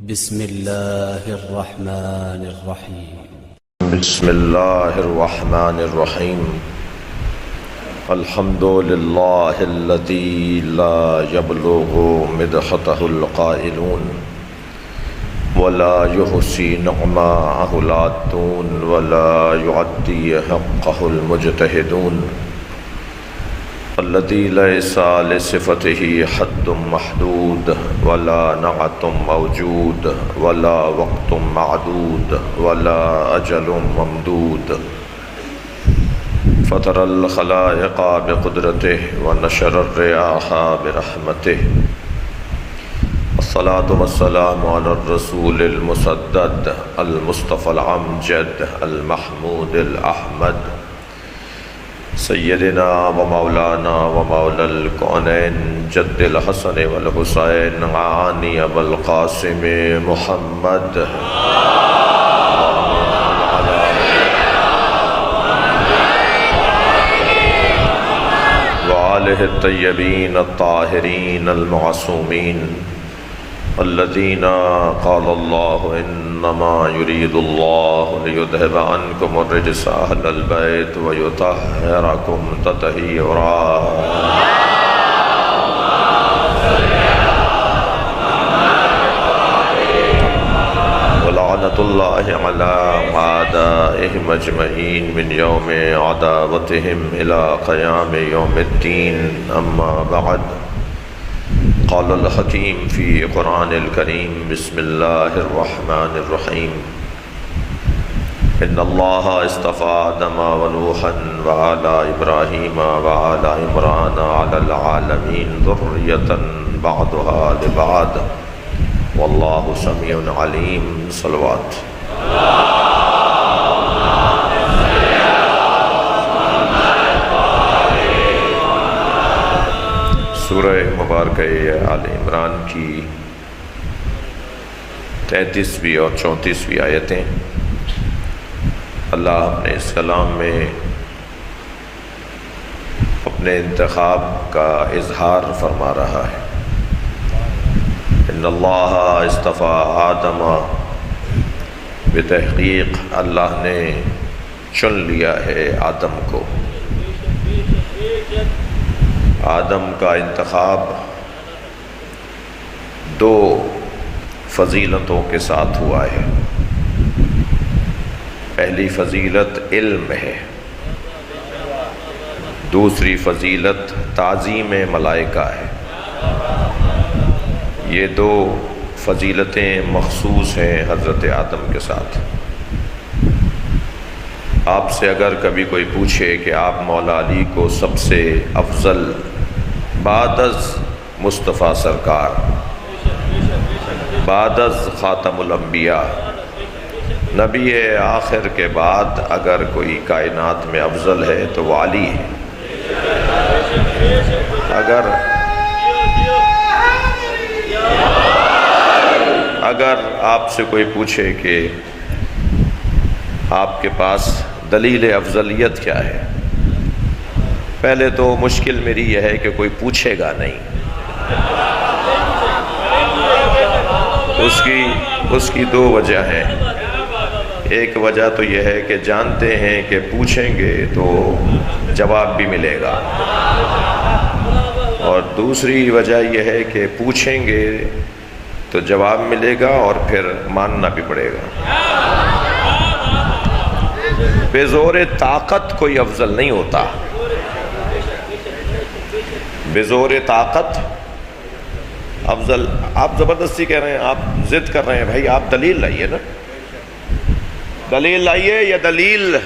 بسم الله الرحمن الرحيم. بسم الله الرحمن الرحيم. الحمد لله الذي لا يبلغ مدحته القائلون ولا يحصي نعماءه العادون ولا يعدي حقه المجتهدون الذي ليس لصفته حد محدود ولا نعت موجود ولا وقت معدود ولا أجل ممدود فطر الخلائق بقدرته ونشر الرياح برحمته. الصلاة والسلام على الرسول المسدد المصطفى الأمجد المحمود الأحمد سيدنا ومولانا ومولى الكونين جد الحسن والحسين عاني أبا القاسم محمد وآله الطيبين الطاهرين المعصومين الذين قال الله إنما يريد الله ليذهب عنكم الرجس أهل البيت ويطهركم تطهيرا. ولعنة الله على أعدائهم أجمعين من يوم عداوتهم إلى قيام يوم الدين. أما بعد، قال الحكيم في قرآن الكريم بسم الله الرحمن الرحيم. إن الله اصطفى آدم ونوحا وآل إبراهيم وآل عمران على العالمين ذرية بعضها لبعض والله سميع عليم. صلوات. سورہ مبارکہ آل عمران کی 33ویں اور 34ویں آیتیں اللہ اپنے اس کلام میں اپنے انتخاب کا اظہار فرما رہا ہے. ان اللہ اصطفیٰ آدم، بتحقیق اللہ نے چن لیا ہے آدم کو. آدم کا انتخاب دو فضیلتوں کے ساتھ ہوا ہے. پہلی فضیلت علم ہے، دوسری فضیلت تعظیم ملائکہ ہے. یہ دو فضیلتیں مخصوص ہیں حضرت آدم کے ساتھ. آپ سے اگر کبھی کوئی پوچھے کہ آپ مولا علی کو سب سے افضل بعد از مصطفیٰ سرکار، بعد از خاتم الانبیاء، نبی آخر کے بعد اگر کوئی کائنات میں افضل ہے تو وہ علی ہے. اگر آپ سے کوئی پوچھے کہ آپ کے پاس دلیل افضلیت کیا ہے، پہلے تو مشکل میری یہ ہے کہ کوئی پوچھے گا نہیں. اس کی دو وجہ ہیں. ایک وجہ تو یہ ہے کہ جانتے ہیں کہ پوچھیں گے تو جواب بھی ملے گا، اور دوسری وجہ یہ ہے کہ پوچھیں گے تو جواب ملے گا اور پھر ماننا بھی پڑے گا. بے زور طاقت کوئی افضل نہیں ہوتا. بے زور طاقت افضل. آپ زبردستی کہہ رہے ہیں، آپ ضد کر رہے ہیں، بھائی آپ دلیل لائیے نا. دلیل لائیے یا دلیل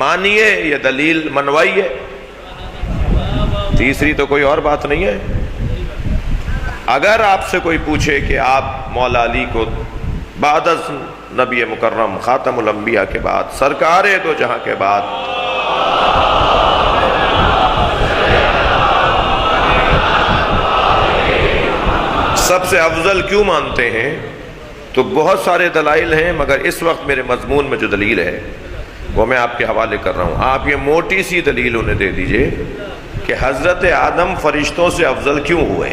مانیے یا دلیل منوائیے، تیسری تو کوئی اور بات نہیں ہے. اگر آپ سے کوئی پوچھے کہ آپ مولا علی کو بعد از نبی مکرم خاتم الانبیاء کے بعد، سرکار دو جہاں کے بعد سب سے افضل کیوں مانتے ہیں، تو بہت سارے دلائل ہیں، مگر اس وقت میرے مضمون میں جو دلیل ہے وہ میں آپ کے حوالے کر رہا ہوں. آپ یہ موٹی سی دلیل انہیں دے دیجئے کہ حضرت آدم فرشتوں سے افضل کیوں ہوئے.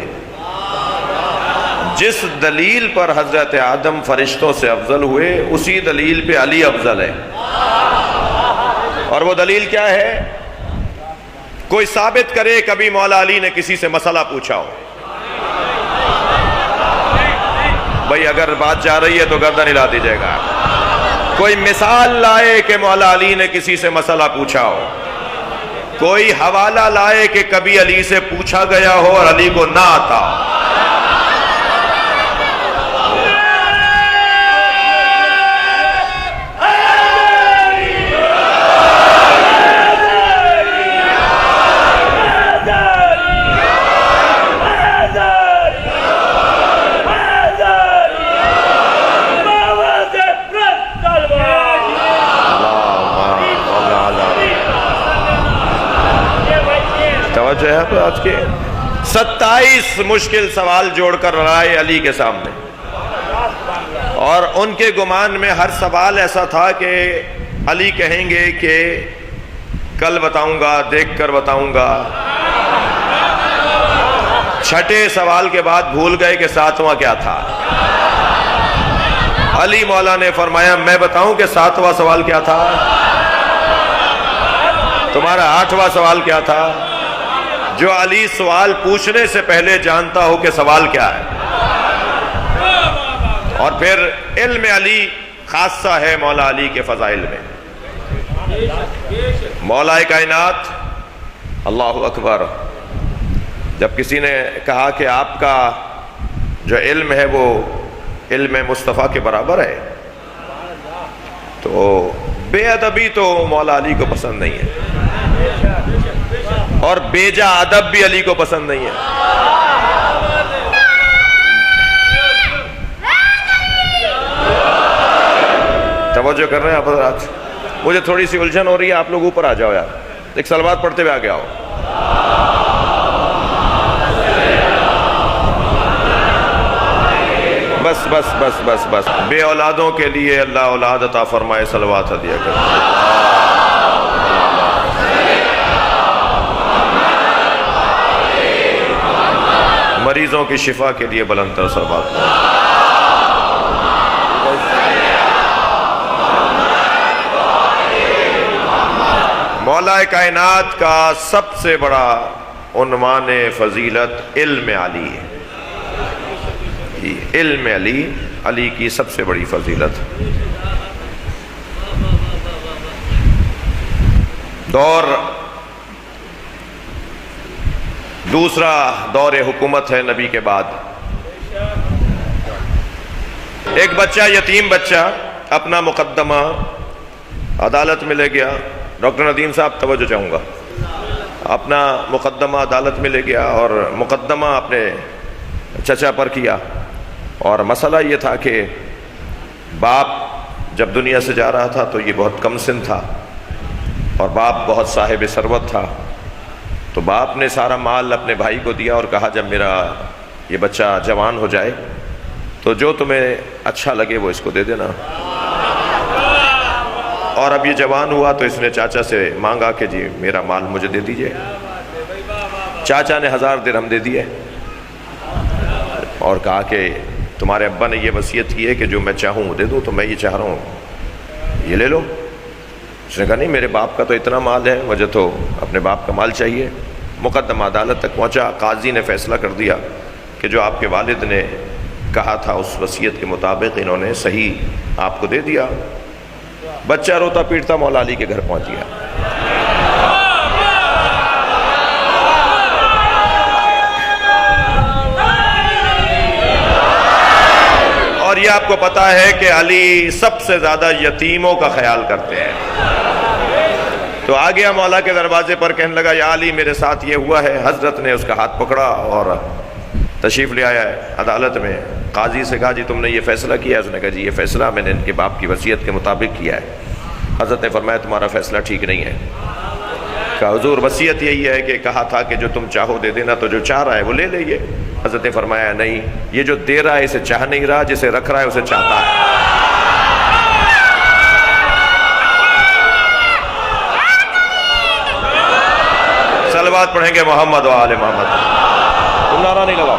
جس دلیل پر حضرت آدم فرشتوں سے افضل ہوئے اسی دلیل پہ علی افضل ہے. اور وہ دلیل کیا ہے؟ کوئی ثابت کرے کبھی مولا علی نے کسی سے مسئلہ پوچھا ہو. بھئی اگر بات جا رہی ہے تو گردن ہلا دیجیے گا. کوئی مثال لائے کہ مولا علی نے کسی سے مسئلہ پوچھا ہو. کوئی حوالہ لائے کہ کبھی علی سے پوچھا گیا ہو اور علی کو نہ آتا. توجہ ہے تو آج کے 27 مشکل سوال جوڑ کر رائے علی کے سامنے، اور ان کے گمان میں ہر سوال ایسا تھا کہ علی کہیں گے کہ کل بتاؤں گا، دیکھ کر بتاؤں گا. چھٹے سوال کے بعد بھول گئے کہ ساتواں کیا تھا. علی مولا نے فرمایا میں بتاؤں کہ ساتواں سوال کیا تھا؟ تمہارا 8واں سوال کیا تھا؟ جو علی سوال پوچھنے سے پہلے جانتا ہو کہ سوال کیا ہے. اور پھر علم علی خاصہ ہے مولا علی کے فضائل میں. مولا کائنات اللہ اکبر جب کسی نے کہا کہ آپ کا جو علم ہے وہ علم مصطفیٰ کے برابر ہے تو بے ادبی تو مولا علی کو پسند نہیں ہے، اور بیجا ادب بھی علی کو پسند نہیں ہے. توجہ کر رہے ہیں آپ حضرات؟ مجھے تھوڑی سی الجھن ہو رہی ہے، آپ لوگ اوپر آ جاؤ یار. ایک صلوات پڑھتے ہوئے آگے آؤ. بس بس بس بس بس بے اولادوں کے لیے اللہ اولاد عطا فرمائے، صلوات ہدیہ کریں. مریضوں کی شفا کے لیے بلند تر صلوات. مولا کائنات کا سب سے بڑا عنوان فضیلت علم علی ہے. علم علی، علی کی سب سے بڑی فضیلت. دوسرا دور حکومت ہے نبی کے بعد. ایک بچہ، یتیم بچہ اپنا مقدمہ عدالت میں لے گیا. ڈاکٹر ندیم صاحب توجہ چاہوں گا. اپنا مقدمہ عدالت میں لے گیا اور مقدمہ اپنے چچا پر کیا. اور مسئلہ یہ تھا کہ باپ جب دنیا سے جا رہا تھا تو یہ بہت کم سن تھا اور باپ بہت صاحب ثروت تھا. تو باپ نے سارا مال اپنے بھائی کو دیا اور کہا جب میرا یہ بچہ جوان ہو جائے تو جو تمہیں اچھا لگے وہ اس کو دے دینا. اور اب یہ جوان ہوا تو اس نے چاچا سے مانگا کہ جی میرا مال مجھے دے دیجئے. چاچا نے 1000 درہم دے دیے اور کہا کہ تمہارے ابا نے یہ وصیت کی ہے کہ جو میں چاہوں دے دوں، تو میں یہ چاہ رہا ہوں یہ لے لو. اس نے کہا نہیں، میرے باپ کا تو اتنا مال ہے، مجھے تو اپنے باپ کا مال چاہیے. مقدمہ عدالت تک پہنچا. قاضی نے فیصلہ کر دیا کہ جو آپ کے والد نے کہا تھا اس وصیت کے مطابق انہوں نے صحیح آپ کو دے دیا. بچہ روتا پیٹتا مولا علی کے گھر پہنچ گیا. اور یہ آپ کو پتا ہے کہ علی سب سے زیادہ یتیموں کا خیال کرتے ہیں. تو آ گیا مولا کے دروازے پر، کہنے لگا یا علی میرے ساتھ یہ ہوا ہے. حضرت نے اس کا ہاتھ پکڑا اور تشریف لے آیا ہے عدالت میں. قاضی سے کہا جی تم نے یہ فیصلہ کیا ہے؟ اس نے کہا جی یہ فیصلہ میں نے ان کے باپ کی وصیت کے مطابق کیا ہے. حضرت نے فرمایا تمہارا فیصلہ ٹھیک نہیں ہے. کہا حضور وصیت یہی ہے کہ کہا تھا کہ جو تم چاہو دے دینا، تو جو چاہ رہا ہے وہ لے لے. حضرت نے فرمایا نہیں، یہ جو دے رہا ہے اسے چاہ نہیں رہا، جسے رکھ رہا ہے اسے چاہتا ہے. صلوات پڑھیں گے محمد و آل محمد. تم نعرہ نہیں لگاؤ.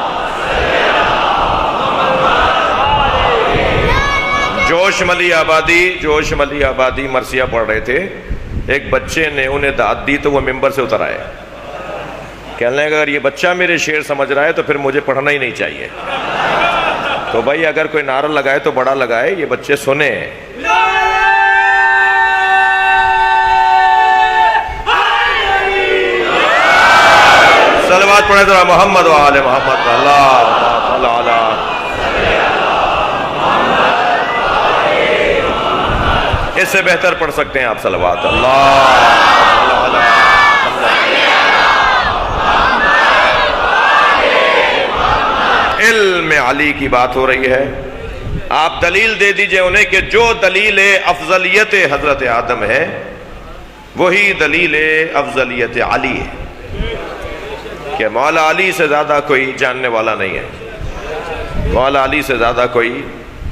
جوش ملی آبادی مرثیہ پڑھ رہے تھے، ایک بچے نے انہیں داد دی تو وہ ممبر سے اتر آئے، کہنے لگا اگر یہ بچہ میرے شعر سمجھ رہا ہے تو پھر مجھے پڑھنا ہی نہیں چاہیے۔ تو بھائی اگر کوئی نعرہ لگائے تو بڑا لگائے، یہ بچے سنیں۔ صلوات پڑھیں ذرا محمد و آل محمد، اللہ تعالی۔ اس سے بہتر پڑھ سکتے ہیں آپ صلوات، علم علی کی بات ہو رہی ہے۔ آپ دلیل دے دیجئے انہیں کہ جو دلیل افضلیت حضرت آدم ہے وہی دلیل افضلیت علی ہے، کہ مولا علی سے زیادہ کوئی جاننے والا نہیں ہے، مولا علی سے زیادہ کوئی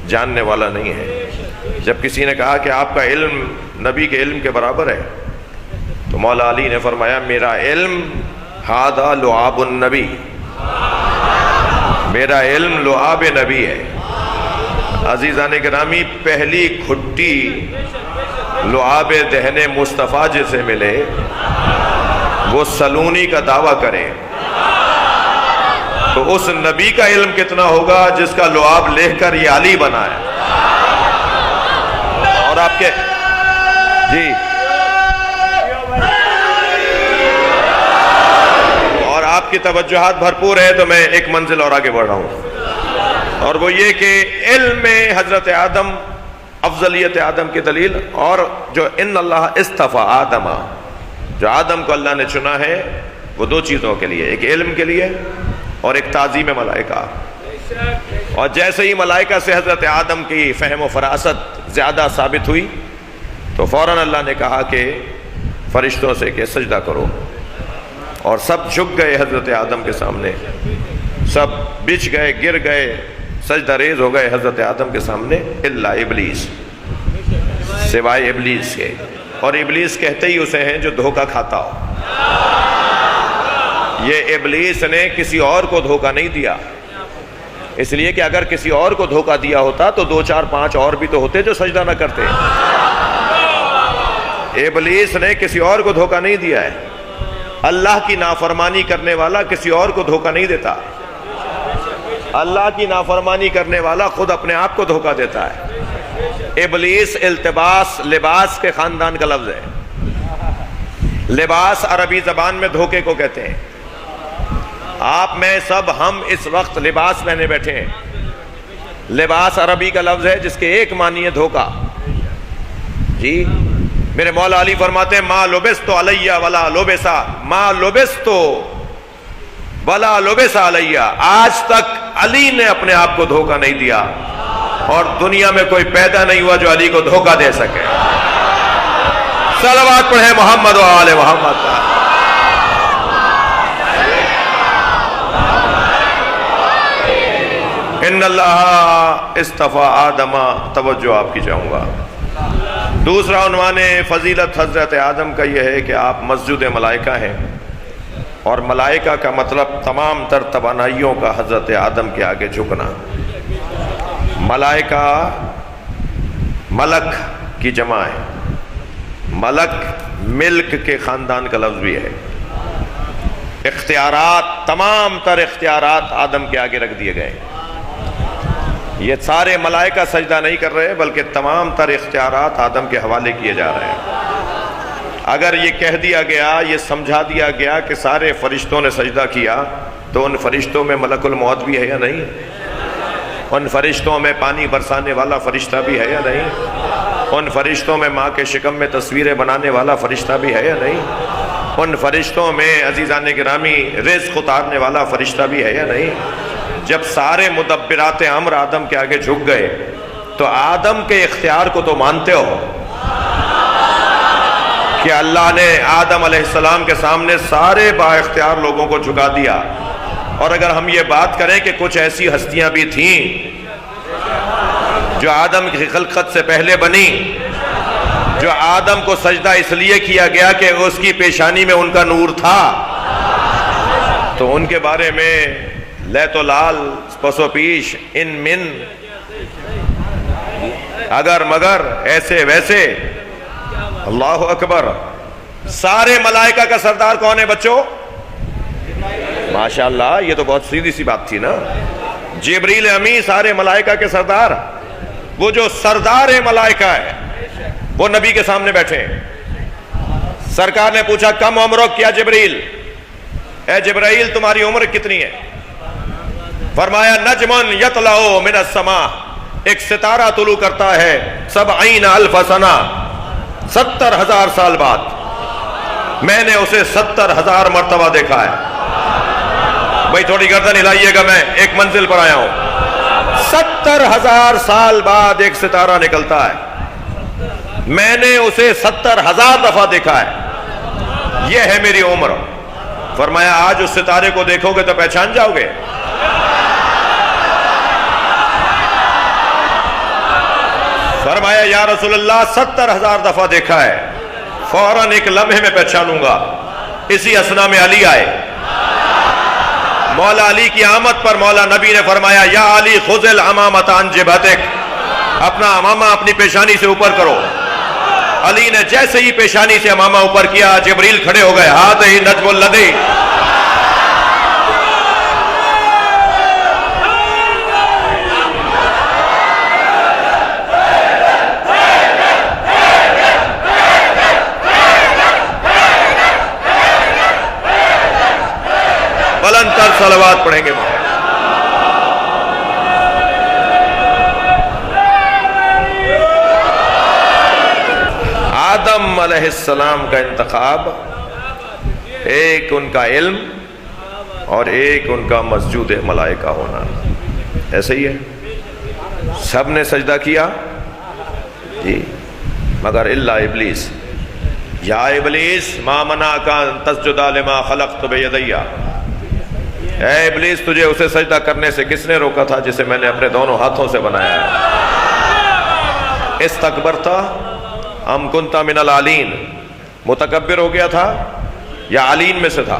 جاننے والا نہیں ہے۔ جب کسی نے کہا کہ آپ کا علم نبی کے علم کے برابر ہے تو مولا علی نے فرمایا میرا علم ھذا لعاب النبی، میرا علم لعاب نبی ہے۔ عزیزان گرامی، پہلی گھٹی لعاب دہن مصطفیٰ جسے ملے وہ سلونی کا دعویٰ کرے تو اس نبی کا علم کتنا ہوگا جس کا لعاب لے کر یہ علی بنا ہے۔ اور آپ کے جی اور آپ کی توجہات بھرپور ہے تو میں ایک منزل اور آگے بڑھ رہا ہوں، اور وہ یہ کہ علم حضرت آدم افضلیت آدم کی دلیل، اور جو ان اللہ اصطفیٰ آدم، جو آدم کو اللہ نے چنا ہے وہ دو چیزوں کے لیے، ایک علم کے لیے اور ایک تعظیم ملائکہ۔ اور جیسے ہی ملائکہ سے حضرت آدم کی فہم و فراست زیادہ ثابت ہوئی تو فوراً اللہ نے کہا کہ فرشتوں سے کہ سجدہ کرو، اور سب جھک گئے حضرت آدم کے سامنے، سب بچھ گئے، گر گئے، سجدہ ریز ہو گئے حضرت آدم کے سامنے، الا ابلیس، سوائے ابلیس کے۔ اور ابلیس کہتے ہی اسے ہیں جو دھوکہ کھاتا ہو۔ یہ ابلیس نے کسی اور کو دھوکہ نہیں دیا، اس لیے کہ اگر کسی اور کو دھوکہ دیا ہوتا تو 2 4 5 اور بھی تو ہوتے جو سجدہ نہ کرتے۔ ابلیس نے کسی اور کو دھوکہ نہیں دیا ہے۔ اللہ کی نافرمانی کرنے والا کسی اور کو دھوکہ نہیں دیتا، اللہ کی نافرمانی کرنے والا خود اپنے آپ کو دھوکہ دیتا ہے۔ ابلیس التباس، لباس کے خاندان کا لفظ ہے۔ لباس عربی زبان میں دھوکے کو کہتے ہیں۔ آپ میں سب ہم اس وقت لباس پہنے بیٹھے ہیں۔ لباس عربی کا لفظ ہے جس کے ایک معنی ہے دھوکہ۔ جی میرے مولا علی فرماتے ہیں ما لبستو علیہ ولا لبسا، ما لبستو ولا لبس علیہ، آج تک علی نے اپنے آپ کو دھوکہ نہیں دیا، اور دنیا میں کوئی پیدا نہیں ہوا جو علی کو دھوکہ دے سکے۔ صلوات پڑھیں محمد و آل محمد۔ ان اللہ اصطفیٰ آدم، توجہ آپ کی چاہوں گا۔ دوسرا عنوان فضیلت حضرت آدم کا یہ ہے کہ آپ مسجد ملائکہ ہیں، اور ملائکہ کا مطلب تمام تر توانائیوں کا حضرت آدم کے آگے جھکنا۔ ملائکہ ملک کی جمع ہے، ملک ملک کے خاندان کا لفظ بھی ہے۔ اختیارات، تمام تر اختیارات آدم کے آگے رکھ دیے گئے۔ یہ سارے ملائکہ سجدہ نہیں کر رہے بلکہ تمام تر اختیارات آدم کے حوالے کیے جا رہے ہیں۔ اگر یہ کہہ دیا گیا، یہ سمجھا دیا گیا کہ سارے فرشتوں نے سجدہ کیا تو ان فرشتوں میں ملک الموت بھی ہے یا نہیں؟ ان فرشتوں میں پانی برسانے والا فرشتہ بھی ہے یا نہیں؟ ان فرشتوں میں ماں کے شکم میں تصویریں بنانے والا فرشتہ بھی ہے یا نہیں؟ ان فرشتوں میں عزیزان گرامی رزق اتارنے والا فرشتہ بھی ہے یا نہیں؟ جب سارے مدبرات امر آدم کے آگے جھک گئے تو آدم کے اختیار کو تو مانتے ہو کہ اللہ نے آدم علیہ السلام کے سامنے سارے با اختیار لوگوں کو جھکا دیا۔ اور اگر ہم یہ بات کریں کہ کچھ ایسی ہستیاں بھی تھیں جو آدم کی خلقت سے پہلے بنی، جو آدم کو سجدہ اس لیے کیا گیا کہ اس کی پیشانی میں ان کا نور تھا، تو ان کے بارے میں لیت و لال، پس و پیش، ان من اگر مگر ایسے ویسے. اللہ اکبر. سارے ملائکہ کا سردار کون ہے بچوں؟ ماشاءاللہ، یہ تو بہت سیدھی سی بات تھی نا. جبریل امی سارے ملائکہ کے سردار. وہ جو سردار ملائکہ ہے وہ نبی کے سامنے بیٹھے ہیں. سرکار نے پوچھا کم عمرک یا جبریل، اے جبرائیل تمہاری عمر کتنی ہے؟ فرمایا نجمن یطلع من السماء، ایک ستارہ طلوع کرتا ہے 70,000 سنہ، 70,000 سال بعد. میں نے اسے 70,000 مرتبہ دیکھا ہے. بھائی تھوڑی گردن ہلائیے گا، میں ایک منزل پر آیا ہوں. 70,000 سال بعد ایک ستارہ نکلتا ہے، میں نے اسے 70,000 دفعہ دیکھا ہے. یہ ہے میری عمر. فرمایا آج اس ستارے کو دیکھو گے تو پہچان جاؤ گے. فرمایا یا رسول اللہ 70,000 دفعہ دیکھا ہے. فوراً ایک لمحے میں پہچانوں گا. اسی اسنا میں علی آئے. مولا علی کی آمد پر مولا نبی نے فرمایا یا علی خذ الامامۃ عن جبہتک، اپنا امامہ اپنی پیشانی سے اوپر کرو. علی نے جیسے ہی پیشانی سے امامہ اوپر کیا، جبریل کھڑے ہو گئے. ہاتھ ہی نجم الذی. بلند تر صلوات پڑھیں گے. آدم علیہ السلام کا انتخاب، ایک ان کا علم اور ایک ان کا مسجود ملائکہ ہونا. ایسے ہی ہے، سب نے سجدہ کیا جی مگر الا ابلیس. یا ابلیس ما منعک ان تسجد لما خلقت بیدی، اے ابلیس تجھے اسے سجدہ کرنے سے کس نے روکا تھا جسے میں نے اپنے دونوں ہاتھوں سے بنایا ہے؟ استکبرت ام کنت من العالین، متکبر ہو گیا تھا یا عالین میں سے تھا؟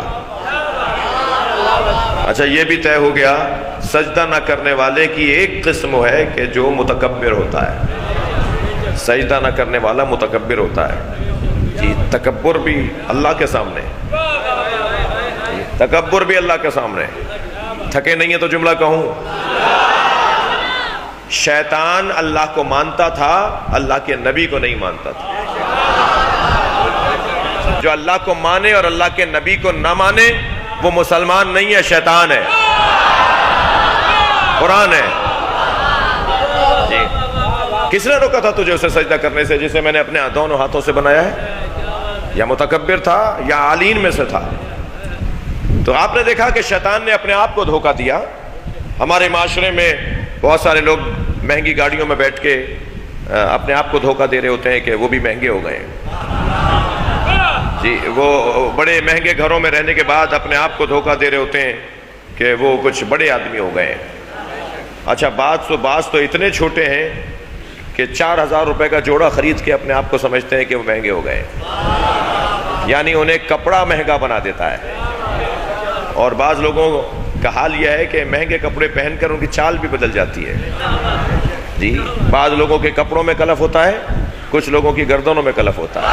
اچھا یہ بھی طے ہو گیا سجدہ نہ کرنے والے کی ایک قسم ہے کہ جو متکبر ہوتا ہے. سجدہ نہ کرنے والا متکبر ہوتا ہے جی. تکبر بھی اللہ کے سامنے، تکبر بھی اللہ کے سامنے. تھکے نہیں ہیں تو جملہ کہوں، شیطان اللہ کو مانتا تھا، اللہ کے نبی کو نہیں مانتا تھا. جو اللہ کو مانے اور اللہ کے نبی کو نہ مانے وہ مسلمان نہیں ہے، شیطان ہے. قرآن ہے جی. کس نے روکا تھا تجھے اسے سجدہ کرنے سے جسے میں نے اپنے دونوں ہاتھوں سے بنایا ہے؟ یا متکبر تھا یا عالین میں سے تھا. تو آپ نے دیکھا کہ شیطان نے اپنے آپ کو دھوکہ دیا. ہمارے معاشرے میں بہت سارے لوگ مہنگی گاڑیوں میں بیٹھ کے اپنے آپ کو دھوکہ دے رہے ہوتے ہیں کہ وہ بھی مہنگے ہو گئے جی. وہ بڑے مہنگے گھروں میں رہنے کے بعد اپنے آپ کو دھوکہ دے رہے ہوتے ہیں کہ وہ کچھ بڑے آدمی ہو گئے. اچھا بعض تو اتنے چھوٹے ہیں کہ 4,000 روپے کا جوڑا خرید کے اپنے آپ کو سمجھتے ہیں کہ وہ مہنگے ہو گئے. یعنی انہیں کپڑا مہنگا بنا دیتا ہے. اور بعض لوگوں کا حال یہ ہے کہ مہنگے کپڑے پہن کر ان کی چال بھی بدل جاتی ہے جی. بعض لوگوں کے کپڑوں میں کلف ہوتا ہے، کچھ لوگوں کی گردنوں میں کلف ہوتا ہے.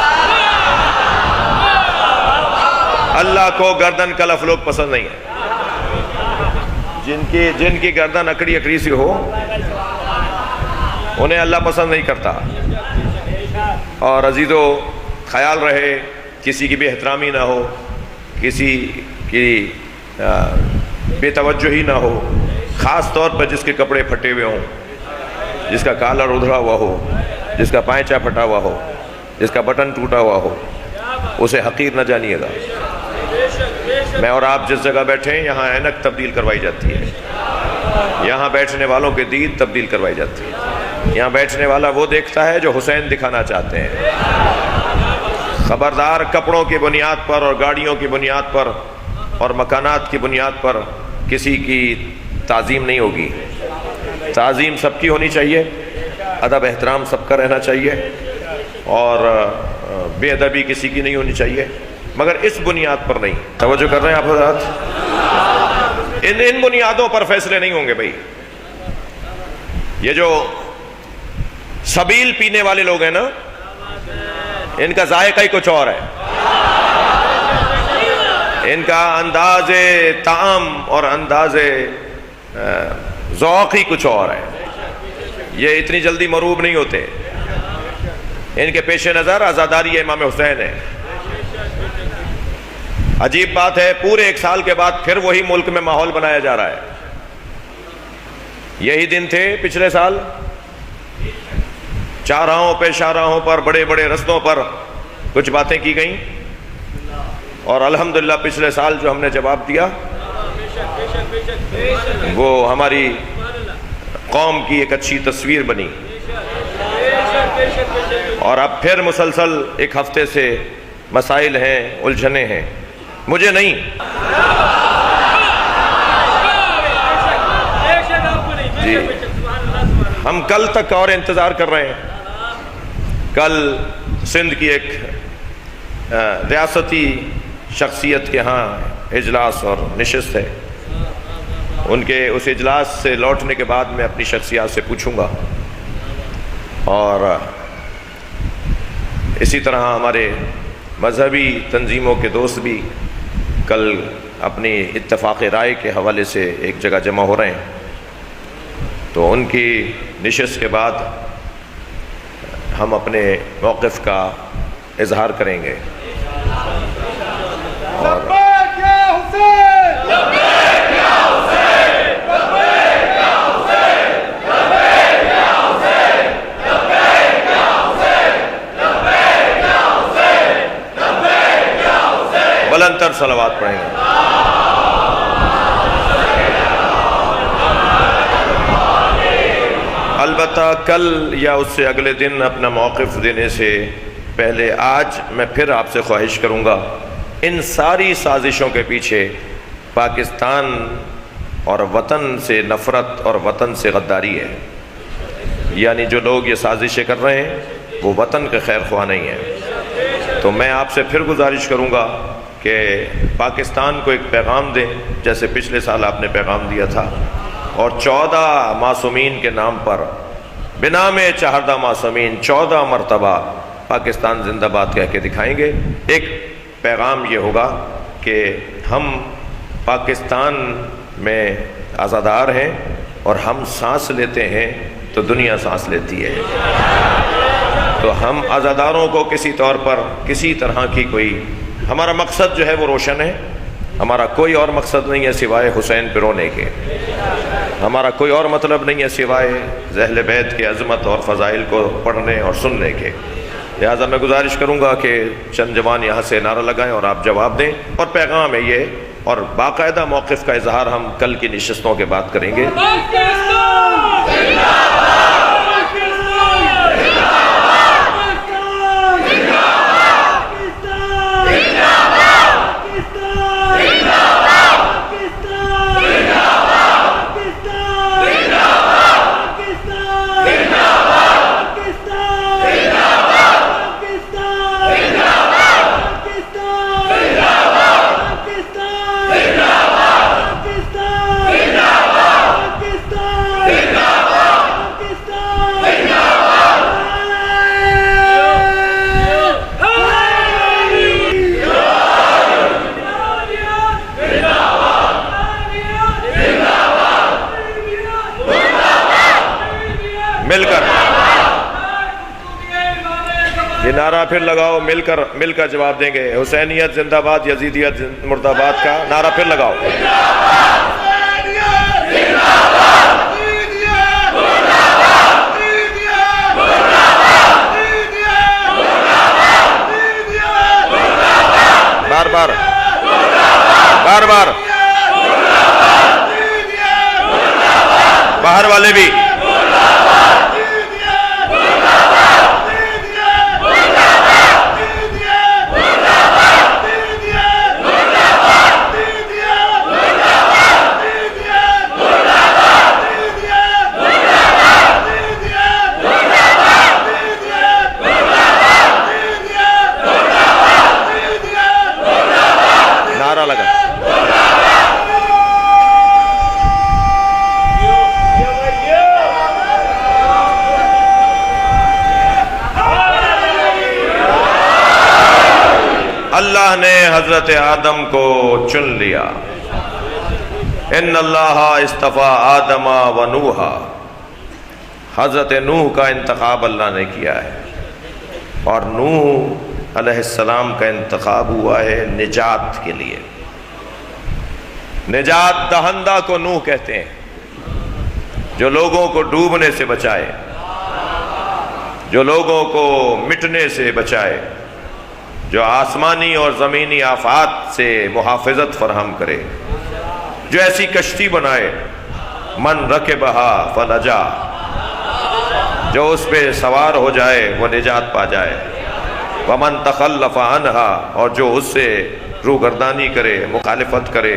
اللہ کو گردن کلف لوگ پسند نہیں ہیں. جن کی گردن اکڑی اکڑی سی ہو انہیں اللہ پسند نہیں کرتا. اور عزیزو خیال رہے کسی کی بے احترامی نہ ہو، کسی کی بے توجہی نہ ہو، خاص طور پر جس کے کپڑے پھٹے ہوئے ہوں، جس کا کالر ادھڑا ہوا ہو، جس کا پائچہ پھٹا ہوا ہو، جس کا بٹن ٹوٹا ہوا ہو، اسے حقیر نہ جانیے گا. میں اور آپ جس جگہ بیٹھے ہیں یہاں اینک تبدیل کروائی جاتی ہے، یہاں بیٹھنے والوں کے دید تبدیل کروائی جاتی ہے. یہاں بیٹھنے والا وہ دیکھتا ہے جو حسین دکھانا چاہتے ہیں. خبردار کپڑوں کی بنیاد پر اور گاڑیوں کی بنیاد پر اور مکانات کی بنیاد پر کسی کی تعظیم نہیں ہوگی. تعظیم سب کی ہونی چاہیے، ادب احترام سب کا رہنا چاہیے، اور بے ادبی کسی کی نہیں ہونی چاہیے، مگر اس بنیاد پر نہیں. توجہ کر رہے ہیں آپ حضرات؟ ان بنیادوں پر فیصلے نہیں ہوں گے. بھائی یہ جو سبیل پینے والے لوگ ہیں نا، ان کا ذائقہ ہی کچھ اور ہے، ان کا انداز طعام اور انداز ذوق ہی کچھ اور ہے، یہ اتنی جلدی مروب نہیں ہوتے، ان کے پیش نظر عزاداری امام حسین ہے۔ عجیب بات ہے، پورے 1 سال کے بعد پھر وہی ملک میں ماحول بنایا جا رہا ہے۔ یہی دن تھے پچھلے سال، چاراہوں پہ شاہراہوں پر بڑے بڑے رستوں پر کچھ باتیں کی گئیں، اور الحمدللہ پچھلے سال جو ہم نے جواب دیا وہ ہماری قوم کی ایک اچھی تصویر بنی، اور اب پھر مسلسل 1 ہفتے سے مسائل ہیں، الجھنیں ہیں، مجھے نہیں، جی ہم کل تک اور انتظار کر رہے ہیں۔ کل سندھ کی ایک ریاستی شخصیت کے ہاں اجلاس اور نشست ہے، ان کے اس اجلاس سے لوٹنے کے بعد میں اپنی شخصیات سے پوچھوں گا، اور اسی طرح ہمارے مذہبی تنظیموں کے دوست بھی کل اپنی اتفاق رائے کے حوالے سے ایک جگہ جمع ہو رہے ہیں، تو ان کی نشست کے بعد ہم اپنے موقف کا اظہار کریں گے۔ بلند تر صلوات پڑھیں گے۔ البتہ کل یا اس سے اگلے دن اپنا موقف دینے سے پہلے آج میں پھر آپ سے خواہش کروں گا، ان ساری سازشوں کے پیچھے پاکستان اور وطن سے نفرت اور وطن سے غداری ہے، یعنی جو لوگ یہ سازشیں کر رہے ہیں وہ وطن کے خیر خواہ نہیں ہیں۔ تو میں آپ سے پھر گزارش کروں گا کہ پاکستان کو ایک پیغام دیں، جیسے پچھلے سال آپ نے پیغام دیا تھا، اور 14 معصومین کے نام پر بنام چہردہ معصومین 14 مرتبہ پاکستان زندہ باد کہہ کے دکھائیں گے۔ ایک پیغام یہ ہوگا کہ ہم پاکستان میں آزادار ہیں، اور ہم سانس لیتے ہیں تو دنیا سانس لیتی ہے، تو ہم آزاداروں کو کسی طور پر کسی طرح کی کوئی، ہمارا مقصد جو ہے وہ روشن ہے، ہمارا کوئی اور مقصد نہیں ہے سوائے حسین پہ رونے کے، ہمارا کوئی اور مطلب نہیں ہے سوائے اہل بیت کی عظمت اور فضائل کو پڑھنے اور سننے کے۔ لہٰذا میں گزارش کروں گا کہ چند جوان یہاں سے نعرہ لگائیں اور آپ جواب دیں، اور پیغام ہے یہ، اور باقاعدہ موقف کا اظہار ہم کل کی نشستوں کے بعد کریں گے۔ مل کر یہ نعرہ پھر لگاؤ، مل کر جواب دیں گے۔ حسینیت زندہ باد، یزیدیت مرد آباد کا نعرہ پھر لگاؤ۔ بار بار باہر والے بھی نعرہ لگا۔ اللہ نے حضرت آدم کو چن لیا. ان اللہ اصطفیٰ آدم و نوحا، حضرت نوح کا انتخاب اللہ نے کیا ہے، اور نوح علیہ السلام کا انتخاب ہوا ہے نجات کے لیے. نجات دہندہ کو نوح کہتے ہیں، جو لوگوں کو ڈوبنے سے بچائے، جو لوگوں کو مٹنے سے بچائے، جو آسمانی اور زمینی آفات سے محافظت فراہم کرے، جو ایسی کشتی بنائے من رکبہا فنجا، جو اس پہ سوار ہو جائے وہ نجات پا جائے، ومن تخلف عنہا، اور جو اس سے روگردانی کرے، مخالفت کرے،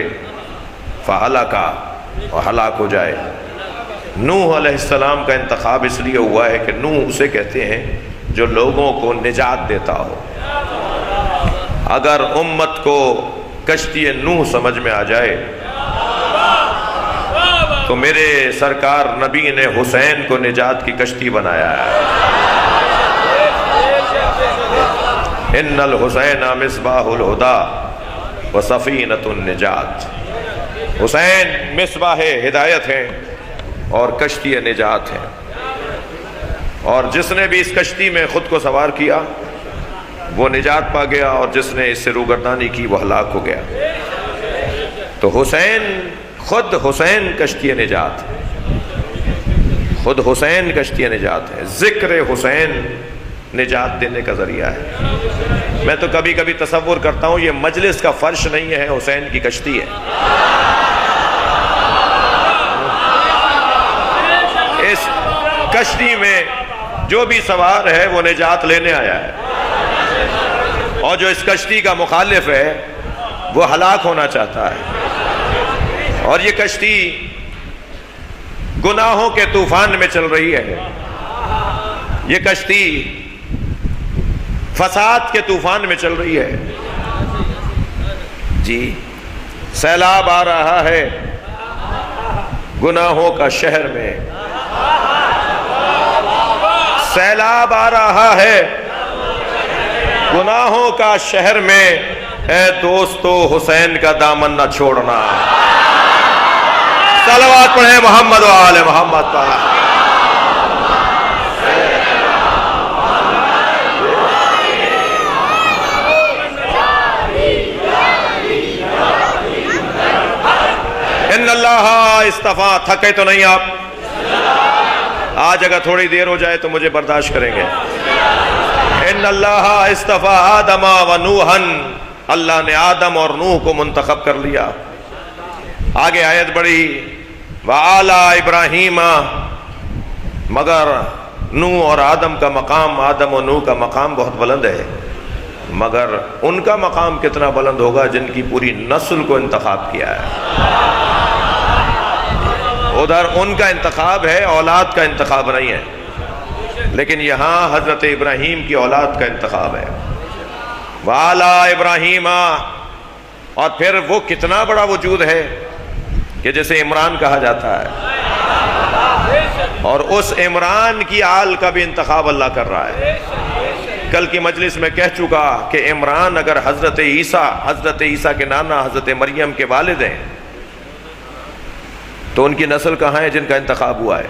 فہلکا، اور ہلاک ہو جائے. نوح علیہ السلام کا انتخاب اس لیے ہوا ہے کہ نوح اسے کہتے ہیں جو لوگوں کو نجات دیتا ہو. اگر امت کو کشتی نوح سمجھ میں آ جائے تو میرے سرکار نبی نے حسین کو نجات کی کشتی بنایا ہے. ان الحسین مصباح الہدی و سفینۃ النجات. حسین مصباح ہدایت ہیں اور کشتی نجات ہے، اور جس نے بھی اس کشتی میں خود کو سوار کیا وہ نجات پا گیا، اور جس نے اس سے روگردانی کی وہ ہلاک ہو گیا. تو حسین، خود حسین کشتی نجات ہے، خود حسین کشتی نجات ہے. ذکر حسین نجات دینے کا ذریعہ ہے. میں تو کبھی کبھی تصور کرتا ہوں یہ مجلس کا فرش نہیں ہے، حسین کی کشتی ہے. اس کشتی میں جو بھی سوار ہے وہ نجات لینے آیا ہے، اور جو اس کشتی کا مخالف ہے وہ ہلاک ہونا چاہتا ہے. اور یہ کشتی گناہوں کے طوفان میں چل رہی ہے، یہ کشتی فساد کے طوفان میں چل رہی ہے. جی، سیلاب آ رہا ہے گناہوں کا شہر میں، سیلاب آ رہا ہے گناہوں کا شہر میں. اے دوستو حسین کا دامن نہ چھوڑنا. صلوات پڑھیں محمد و آل محمد پر. ان اللہ اصطفیٰ. تھکے تو نہیں آپ؟ آج اگر تھوڑی دیر ہو جائے تو مجھے برداشت کریں گے. ان اللہ اصطفیٰ آدم و نوحا، اللہ نے آدم اور نوح کو منتخب کر لیا. آگے آیت بڑھی وَآلَا ابراہیم، مگر نوح اور آدم کا مقام، آدم و نوح کا مقام بہت بلند ہے، مگر ان کا مقام کتنا بلند ہوگا جن کی پوری نسل کو انتخاب کیا ہے. ادھر ان کا انتخاب ہے، اولاد کا انتخاب نہیں ہے، لیکن یہاں حضرت ابراہیم کی اولاد کا انتخاب ہے. وَآلَا ابراہیم، اور پھر وہ کتنا بڑا وجود ہے کہ جسے عمران کہا جاتا ہے، اور اس عمران کی آل کا بھی انتخاب اللہ کر رہا ہے. کل کی مجلس میں کہہ چکا کہ عمران اگر حضرت عیسیٰ کے نانا حضرت مریم کے والد ہیں تو ان کی نسل کہاں ہے جن کا انتخاب ہوا ہے؟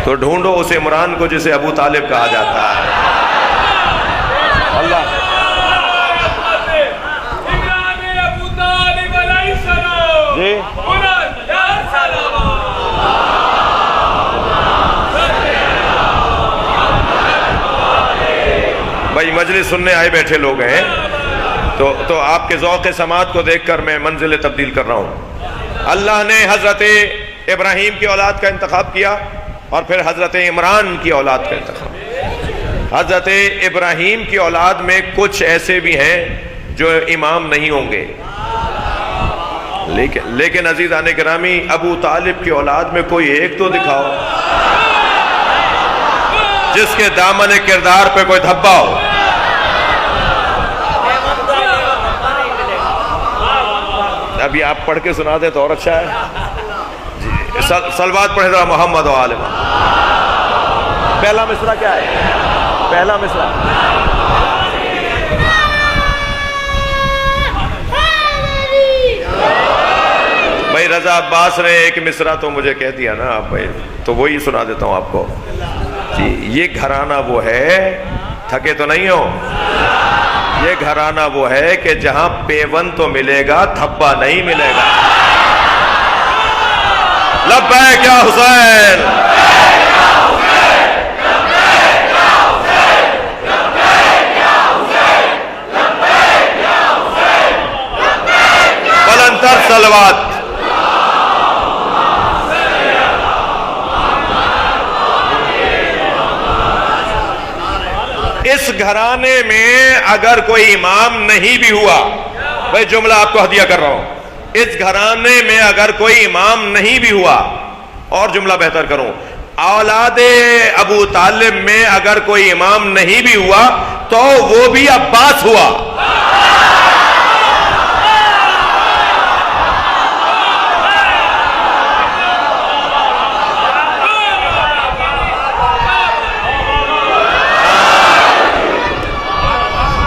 تو ڈھونڈو اس عمران کو جسے ابو طالب کہا جاتا ہے. اللہ جی بھائی، مجلس سننے آئے بیٹھے لوگ ہیں تو آپ کے ذوق سماعت کو دیکھ کر میں منزل تبدیل کر رہا ہوں. اللہ نے حضرت ابراہیم کی اولاد کا انتخاب کیا، اور پھر حضرت عمران کی اولاد کا انتخاب. حضرت ابراہیم کی اولاد میں کچھ ایسے بھی ہیں جو امام نہیں ہوں گے، لیکن عزیزان گرامی ابو طالب کی اولاد میں کوئی ایک تو دکھاؤ جس کے دامن کردار پہ کوئی دھبا ہو. ابھی آپ پڑھ کے سنا دیں تو اور اچھا ہے. صلوات پڑھے ذرا محمد و آل محمد. پہلا مصرع کیا ہے؟ پہلا مصرع رضا عباس نے ایک مصرع تو مجھے کہہ دیا نا آپ، تو وہی سنا دیتا ہوں آپ کو جی. یہ گھرانہ وہ ہے، تھکے تو نہیں ہو، یہ گھرانہ وہ ہے کہ جہاں پیون تو ملے گا، تھپا نہیں ملے گا. لبیک یا حسین، بلندتر صلوات. اس گھرانے میں اگر کوئی امام نہیں بھی ہوا، بھائی جملہ آپ کو ہدیہ کر رہا ہوں، اس گھرانے میں اگر کوئی امام نہیں بھی ہوا، اور جملہ بہتر کروں، اولاد ابو طالب میں اگر کوئی امام نہیں بھی ہوا تو وہ بھی عباس ہوا.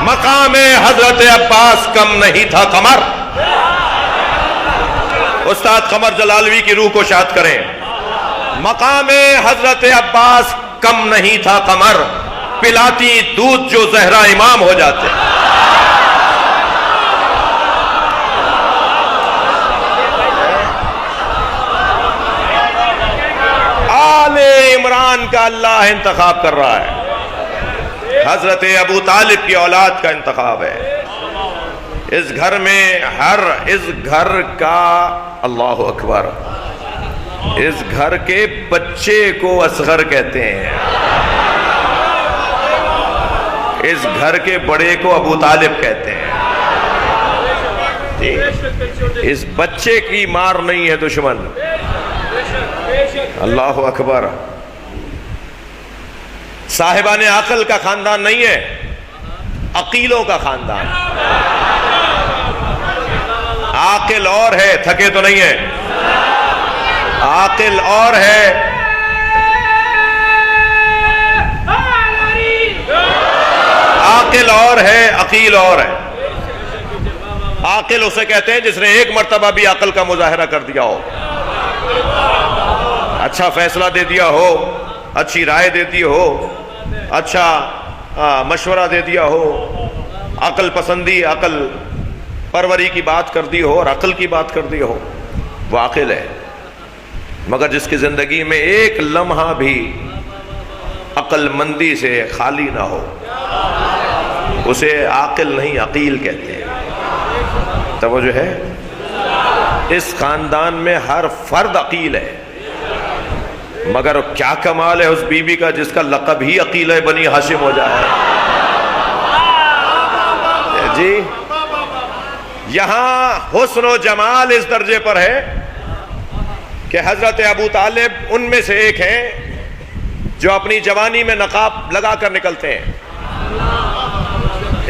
مقام حضرت عباس کم نہیں تھا قمر. استاد قمر جلالوی کی روح کو شاد کریں. مقام حضرت عباس کم نہیں تھا قمر، پلاتی دودھ جو زہرا امام ہو جاتے. آل عمران کا اللہ انتخاب کر رہا ہے، حضرت ابو طالب کی اولاد کا انتخاب ہے. اس گھر میں اس گھر کا، اللہ اکبر، اس گھر کے بچے کو اصغر کہتے ہیں، اس گھر کے بڑے کو ابو طالب کہتے ہیں. اس بچے کی مار نہیں ہے دشمن. اللہ اکبر. صاحبان عقل کا خاندان نہیں ہے، عقیلوں کا خاندان. عاقل اور ہے، تھکے تو نہیں ہے، عاقل اور ہے، عاقل اور ہے، عقیل اور ہے. عاقل اسے کہتے ہیں جس نے ایک مرتبہ بھی عقل کا مظاہرہ کر دیا ہو، اچھا فیصلہ دے دیا ہو، اچھی رائے دیتی ہو، اچھا مشورہ دے دیا ہو، عقل پسندی، عقل پروری کی بات کر دی ہو اور عقل کی بات کر دی ہو، وہ عاقل ہے. مگر جس کی زندگی میں ایک لمحہ بھی عقل مندی سے خالی نہ ہو، اسے عاقل نہیں عقیل کہتے ہیں. توجہ ہے؟ اس خاندان میں ہر فرد عقیل ہے، مگر کیا کمال ہے اس بی بی کا جس کا لقب ہی عقیلہ بنی ہاشم ہو جائے. جی یہاں حسن و جمال اس درجے پر ہے کہ حضرت ابو طالب ان میں سے ایک ہیں جو اپنی جوانی میں نقاب لگا کر نکلتے ہیں،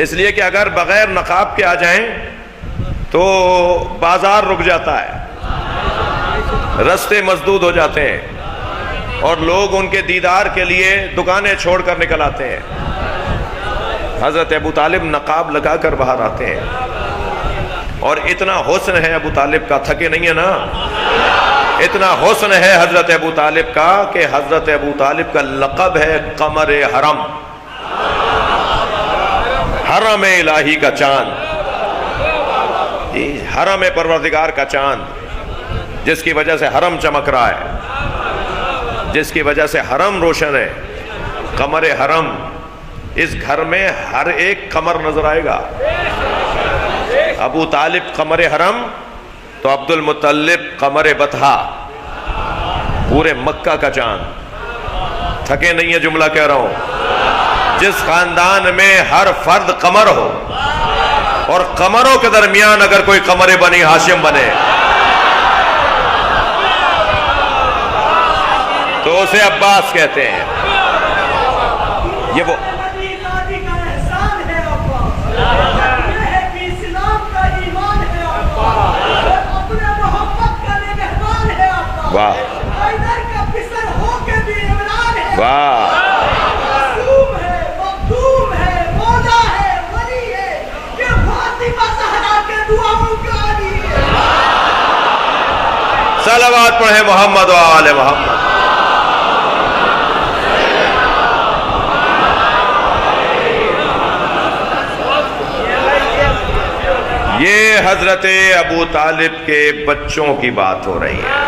اس لیے کہ اگر بغیر نقاب کے آ جائیں تو بازار رک جاتا ہے، رستے مسدود ہو جاتے ہیں، اور لوگ ان کے دیدار کے لیے دکانیں چھوڑ کر نکل آتے ہیں. حضرت ابو طالب نقاب لگا کر باہر آتے ہیں، اور اتنا حسن ہے ابو طالب کا، تھکے نہیں ہے نا، اتنا حسن ہے حضرت ابو طالب کا کہ حضرت ابو طالب کا لقب ہے قمر حرم، حرم الہی کا چاند، حرم پروردگار کا چاند، جس کی وجہ سے حرم چمک رہا ہے، جس کی وجہ سے حرم روشن ہے. قمر حرم. اس گھر میں ہر ایک قمر نظر آئے گا. ابو طالب قمر حرم تو عبد المطلب قمر بطحا، پورے مکہ کا چاند. تھکے نہیں ہے جملہ کہہ رہا ہوں. جس خاندان میں ہر فرد قمر ہو اور قمروں کے درمیان اگر کوئی قمر بنی ہاشم بنے تو اسے عباس کہتے ہیں. یہ وہ واہ واہ. صلوات پڑھیں محمد و آل محمد۔ یہ حضرت ابو طالب کے بچوں کی بات ہو رہی ہے۔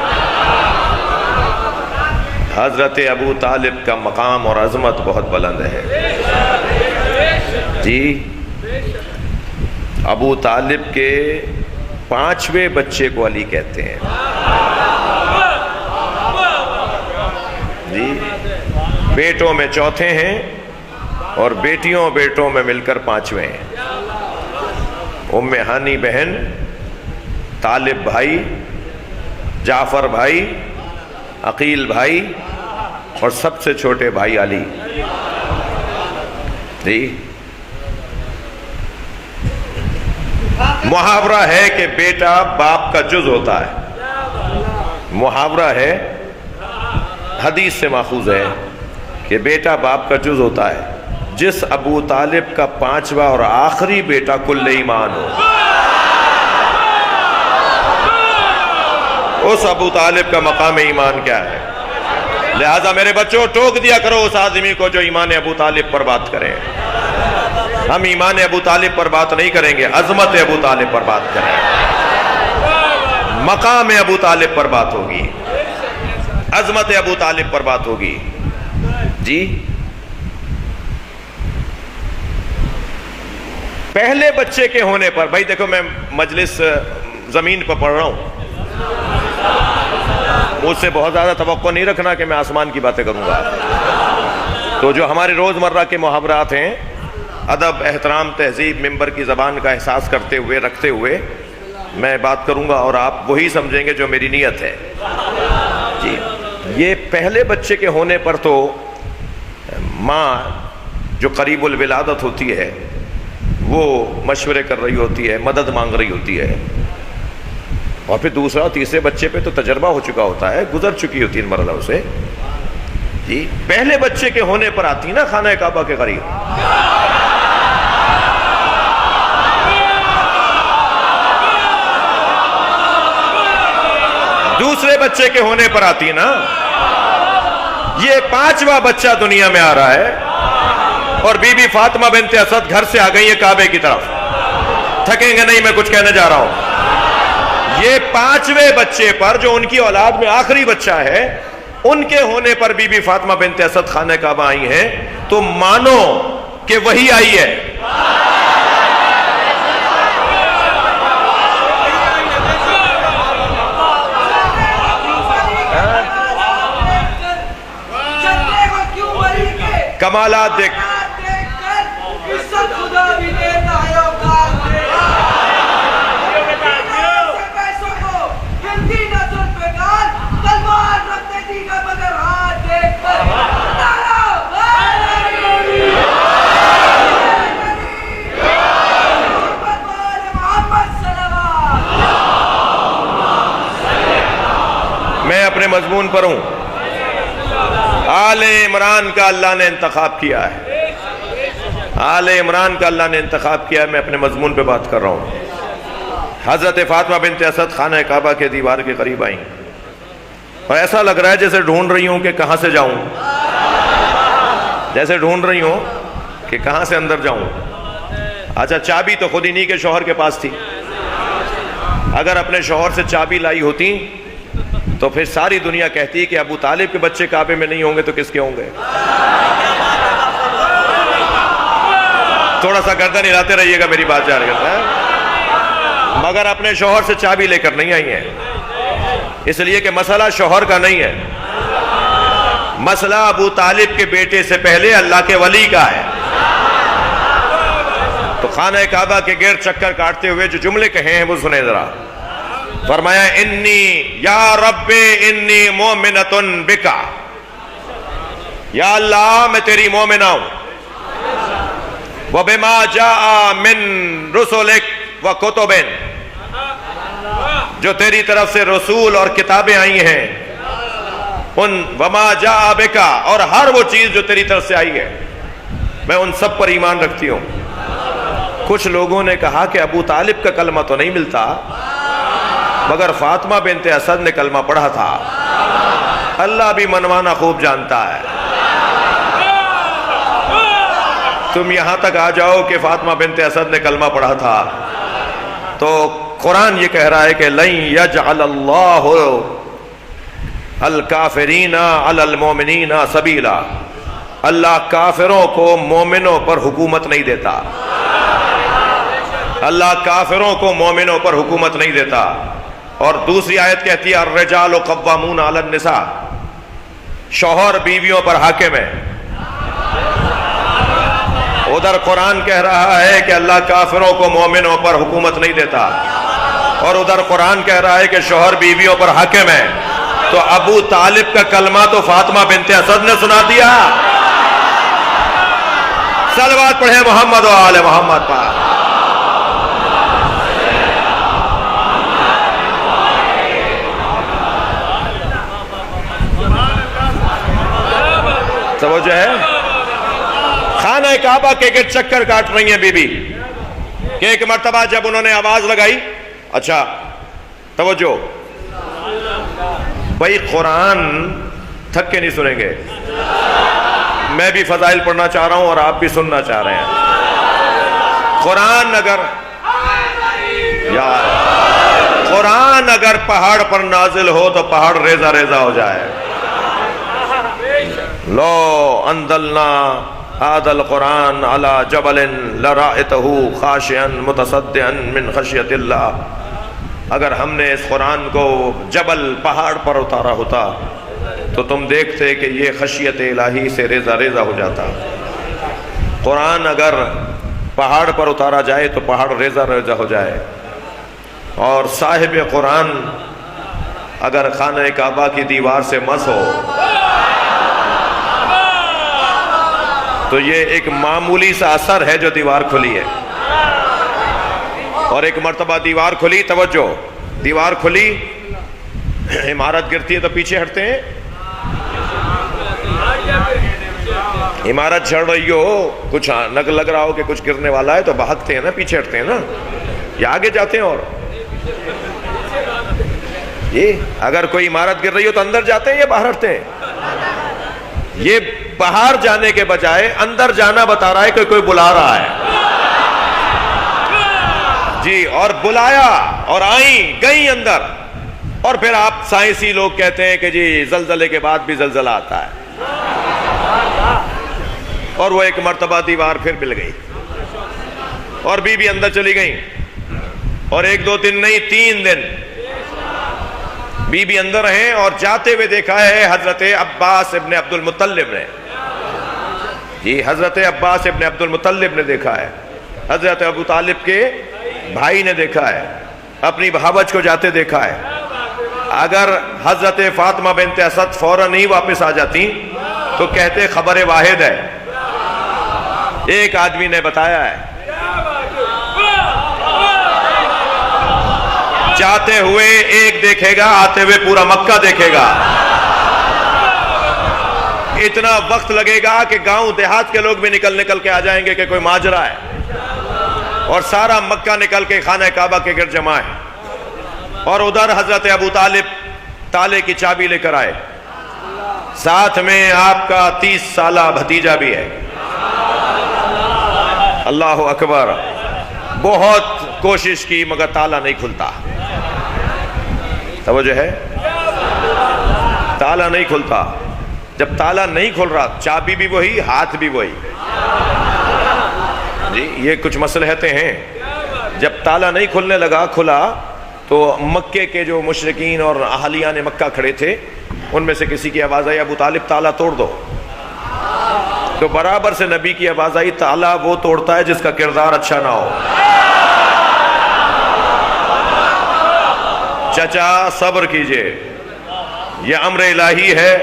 حضرت ابو طالب کا مقام اور عظمت بہت بلند ہے جی۔ ابو طالب کے 5ویں بچے کو علی کہتے ہیں جی۔ بیٹوں میں چوتھے ہیں اور بیٹیوں بیٹوں میں مل کر 5ویں ہیں۔ ام ہانی بہن، طالب بھائی، جعفر بھائی، عقیل بھائی اور سب سے چھوٹے بھائی علی جی۔ محاورہ ہے کہ بیٹا باپ کا جز ہوتا ہے، محاورہ ہے، حدیث سے ماخوذ ہے کہ بیٹا باپ کا جز ہوتا ہے۔ جس ابو طالب کا 5واں اور آخری بیٹا کل ایمان ہو، اس ابو طالب کا مقام ایمان کیا ہے؟ لہذا میرے بچوں ٹوک دیا کرو اس آدمی کو جو ایمان ابو طالب پر بات کرے۔ ہم ایمان ابو طالب پر بات نہیں کریں گے، عظمت ابو طالب پر بات کریں گے، مقام ابو طالب پر بات ہوگی، عظمت ابو طالب پر بات ہوگی جی۔ پہلے بچے کے ہونے پر، بھائی دیکھو میں مجلس زمین پر پڑھ رہا ہوں، مجھ سے بہت زیادہ توقع نہیں رکھنا کہ میں آسمان کی باتیں کروں گا۔ تو جو ہمارے روزمرہ کے محاورات ہیں، ادب، احترام، تہذیب، ممبر کی زبان کا احساس کرتے ہوئے، رکھتے ہوئے میں بات کروں گا اور آپ وہی سمجھیں گے جو میری نیت ہے جی۔ یہ پہلے بچے کے ہونے پر تو ماں جو قریب الولادت ہوتی ہے وہ مشورے کر رہی ہوتی ہے، مدد مانگ رہی ہوتی ہے، اور پھر دوسرا اور تیسرے بچے پہ تو تجربہ ہو چکا ہوتا ہے، گزر چکی ہوتی ہے ان مرحلوں سے جی۔ پہلے بچے کے ہونے پر آتی نا خانہ کعبہ کے قریب، دوسرے بچے کے ہونے پر آتی نا۔ یہ 5واں بچہ دنیا میں آ رہا ہے اور بی بی فاطمہ بنت اسد گھر سے آ گئی ہے کعبے کی طرف۔ تھکیں گے نہیں، میں کچھ کہنے جا رہا ہوں۔ یہ 5ویں بچے پر جو ان کی اولاد میں آخری بچہ ہے، ان کے ہونے پر بی بی فاطمہ بنت اسد خانہ کعبہ آئی ہیں، تو مانو کہ وہی آئی ہے۔ کمالات دیکھ، میں اپنے مضمون پر ہوں۔ آل عمران کا اللہ نے انتخاب کیا ہے، آل عمران کا اللہ نے انتخاب کیا ہے، میں اپنے مضمون پہ بات کر رہا ہوں۔ حضرت فاطمہ بنت اسد خانہ کعبہ کے دیوار کے قریب آئیں اور ایسا لگ رہا ہے جیسے ڈھونڈ رہی ہوں کہ کہاں سے جاؤں، جیسے ڈھونڈ رہی ہوں کہ کہاں سے اندر جاؤں۔ اچھا، چابی تو خود انہی کے شوہر کے پاس تھی، اگر اپنے شوہر سے چابی لائی ہوتی تو پھر ساری دنیا کہتی کہ ابو طالب کے بچے کعبے میں نہیں ہوں گے تو کس کے ہوں گے؟ تھوڑا سا گردن ہلاتے رہیے گا، میری بات جا رہی ہے۔ مگر اپنے شوہر سے چابی لے کر نہیں آئی ہیں، اس لیے کہ مسئلہ شوہر کا نہیں ہے، مسئلہ ابو طالب کے بیٹے سے پہلے اللہ کے ولی کا ہے۔ تو خانہ کعبہ کے گرد چکر کاٹتے ہوئے جو جملے کہے ہیں وہ سنیں ذرا۔ فرمایا انی یا رب انی مومنۃ بکا، یا اللہ میں تیری مومنہ ہوں، وبما جاء من رسلک وکتب، جو تیری طرف سے رسول اور کتابیں آئی ہیں، ان وما جاء بکا، اور ہر وہ چیز جو تیری طرف سے آئی ہے میں ان سب پر ایمان رکھتی ہوں۔ کچھ لوگوں نے کہا کہ ابو طالب کا کلمہ تو نہیں ملتا، مگر فاطمہ بنت اسد نے کلمہ پڑھا تھا۔ اللہ بھی منوانا خوب جانتا ہے۔ تم یہاں تک آ جاؤ کہ فاطمہ بنت اسد نے کلمہ پڑھا تھا، تو قرآن یہ کہہ رہا ہے کہ لن یجعل اللہ الکافرین علی المؤمنین سبیلا، اللہ کافروں کو مومنوں پر حکومت نہیں دیتا، اللہ کافروں کو مومنوں پر حکومت نہیں دیتا۔ اور دوسری آیت کہتی ہے الرجال قوامون علی النساء، شوہر بیویوں پر حاکم ہے۔ ادھر قرآن کہہ رہا ہے کہ اللہ کافروں کو مومنوں پر حکومت نہیں دیتا، اور ادھر قرآن کہہ رہا ہے کہ شوہر بیویوں پر حاکم ہے۔ تو ابو طالب کا کلمہ تو فاطمہ بنت اسد نے سنا دیا۔ صلوات پڑھیں محمد و آل محمد پر۔ توجہ ہے؟ خانہ کعبہ کے گرد چکر کاٹ رہی ہیں بی بی کہ ایک مرتبہ جب انہوں نے آواز لگائی، اچھا توجہ بھائی، قرآن تھک کے نہیں سنیں گے، میں بھی فضائل پڑھنا چاہ رہا ہوں اور آپ بھی سننا چاہ رہے ہیں۔ قرآن اگر پہاڑ پر نازل ہو تو پہاڑ ریزہ ریزہ ہو جائے۔ لو انزلنا هذا القرآن على جبل لرأيته خاشعا متصدعا من خشیۃ اللہ، اگر ہم نے اس قرآن کو جبل پہاڑ پر اتارا ہوتا تو تم دیکھتے کہ یہ خشیت الہی سے ریزہ ریزہ ہو جاتا۔ قرآن اگر پہاڑ پر اتارا جائے تو پہاڑ ریزہ ریزہ ہو جائے، اور صاحب قرآن اگر خانہ کعبہ کی دیوار سے مس ہو تو یہ ایک معمولی سا اثر ہے جو دیوار کھلی ہے۔ اور ایک مرتبہ دیوار کھلی، توجہ، دیوار کھلی، عمارت گرتی ہے تو پیچھے ہٹتے ہیں، عمارت جھڑ رہی ہو، کچھ لگ رہا ہو کہ کچھ گرنے والا ہے تو بھاگتے ہیں نا، پیچھے ہٹتے ہیں نا، یا آگے جاتے ہیں؟ اور یہ اگر کوئی عمارت گر رہی ہو تو اندر جاتے ہیں یا باہر ہٹتے ہیں؟ یہ باہر جانے کے بجائے اندر جانا بتا رہا ہے کہ کوئی بلا رہا ہے جی، اور بلایا اور آئیں گئیں اندر۔ اور پھر آپ سائنسی لوگ کہتے ہیں کہ جی زلزلے کے بعد بھی زلزلہ آتا ہے، اور وہ ایک مرتبہ دیوار پھر مل گئی اور بی اندر چلی گئیں، اور 1 2 دن نہیں 3 دن بی اندر ہیں، اور جاتے ہوئے دیکھا ہے حضرت عباس ابن عبد المطلب نے، جی حضرت عباس ابن عبد المطلب نے دیکھا ہے، حضرت ابو طالب کے بھائی نے دیکھا ہے، اپنی بھاوج کو جاتے دیکھا ہے۔ اگر حضرت فاطمہ بنت اسد فوراً نہیں واپس آ جاتی تو کہتے خبر واحد ہے، ایک آدمی نے بتایا ہے۔ جاتے ہوئے ایک دیکھے گا، آتے ہوئے پورا مکہ دیکھے گا۔ اتنا وقت لگے گا کہ گاؤں دیہات کے لوگ بھی نکل کے آ جائیں گے کہ کوئی ماجرا ہے، اور سارا مکہ نکل کے خانہ کعبہ کے گرد جمع ہے۔ اور ادھر حضرت ابو طالب تالے کی چابی لے کر آئے، ساتھ میں آپ کا 30 سالہ بھتیجا بھی ہے۔ اللہ اکبر، بہت کوشش کی مگر تالا نہیں کھلتا۔ توجہ ہے؟ تالا نہیں کھلتا۔ جب تالا نہیں کھل رہا، چابی بھی وہی، ہاتھ بھی وہی، جی یہ کچھ مصلحتیں ہیں۔ جب تالا نہیں کھلنے لگا، کھلا تو مکے کے جو مشرکین اور اہالیان مکہ کھڑے تھے، ان میں سے کسی کی آواز آئی ابو طالب تالا توڑ دو، تو برابر سے نبی کی آواز آئی تالا وہ توڑتا ہے جس کا کردار اچھا نہ ہو۔ چچا صبر کیجئے، یہ امر الہی ہے،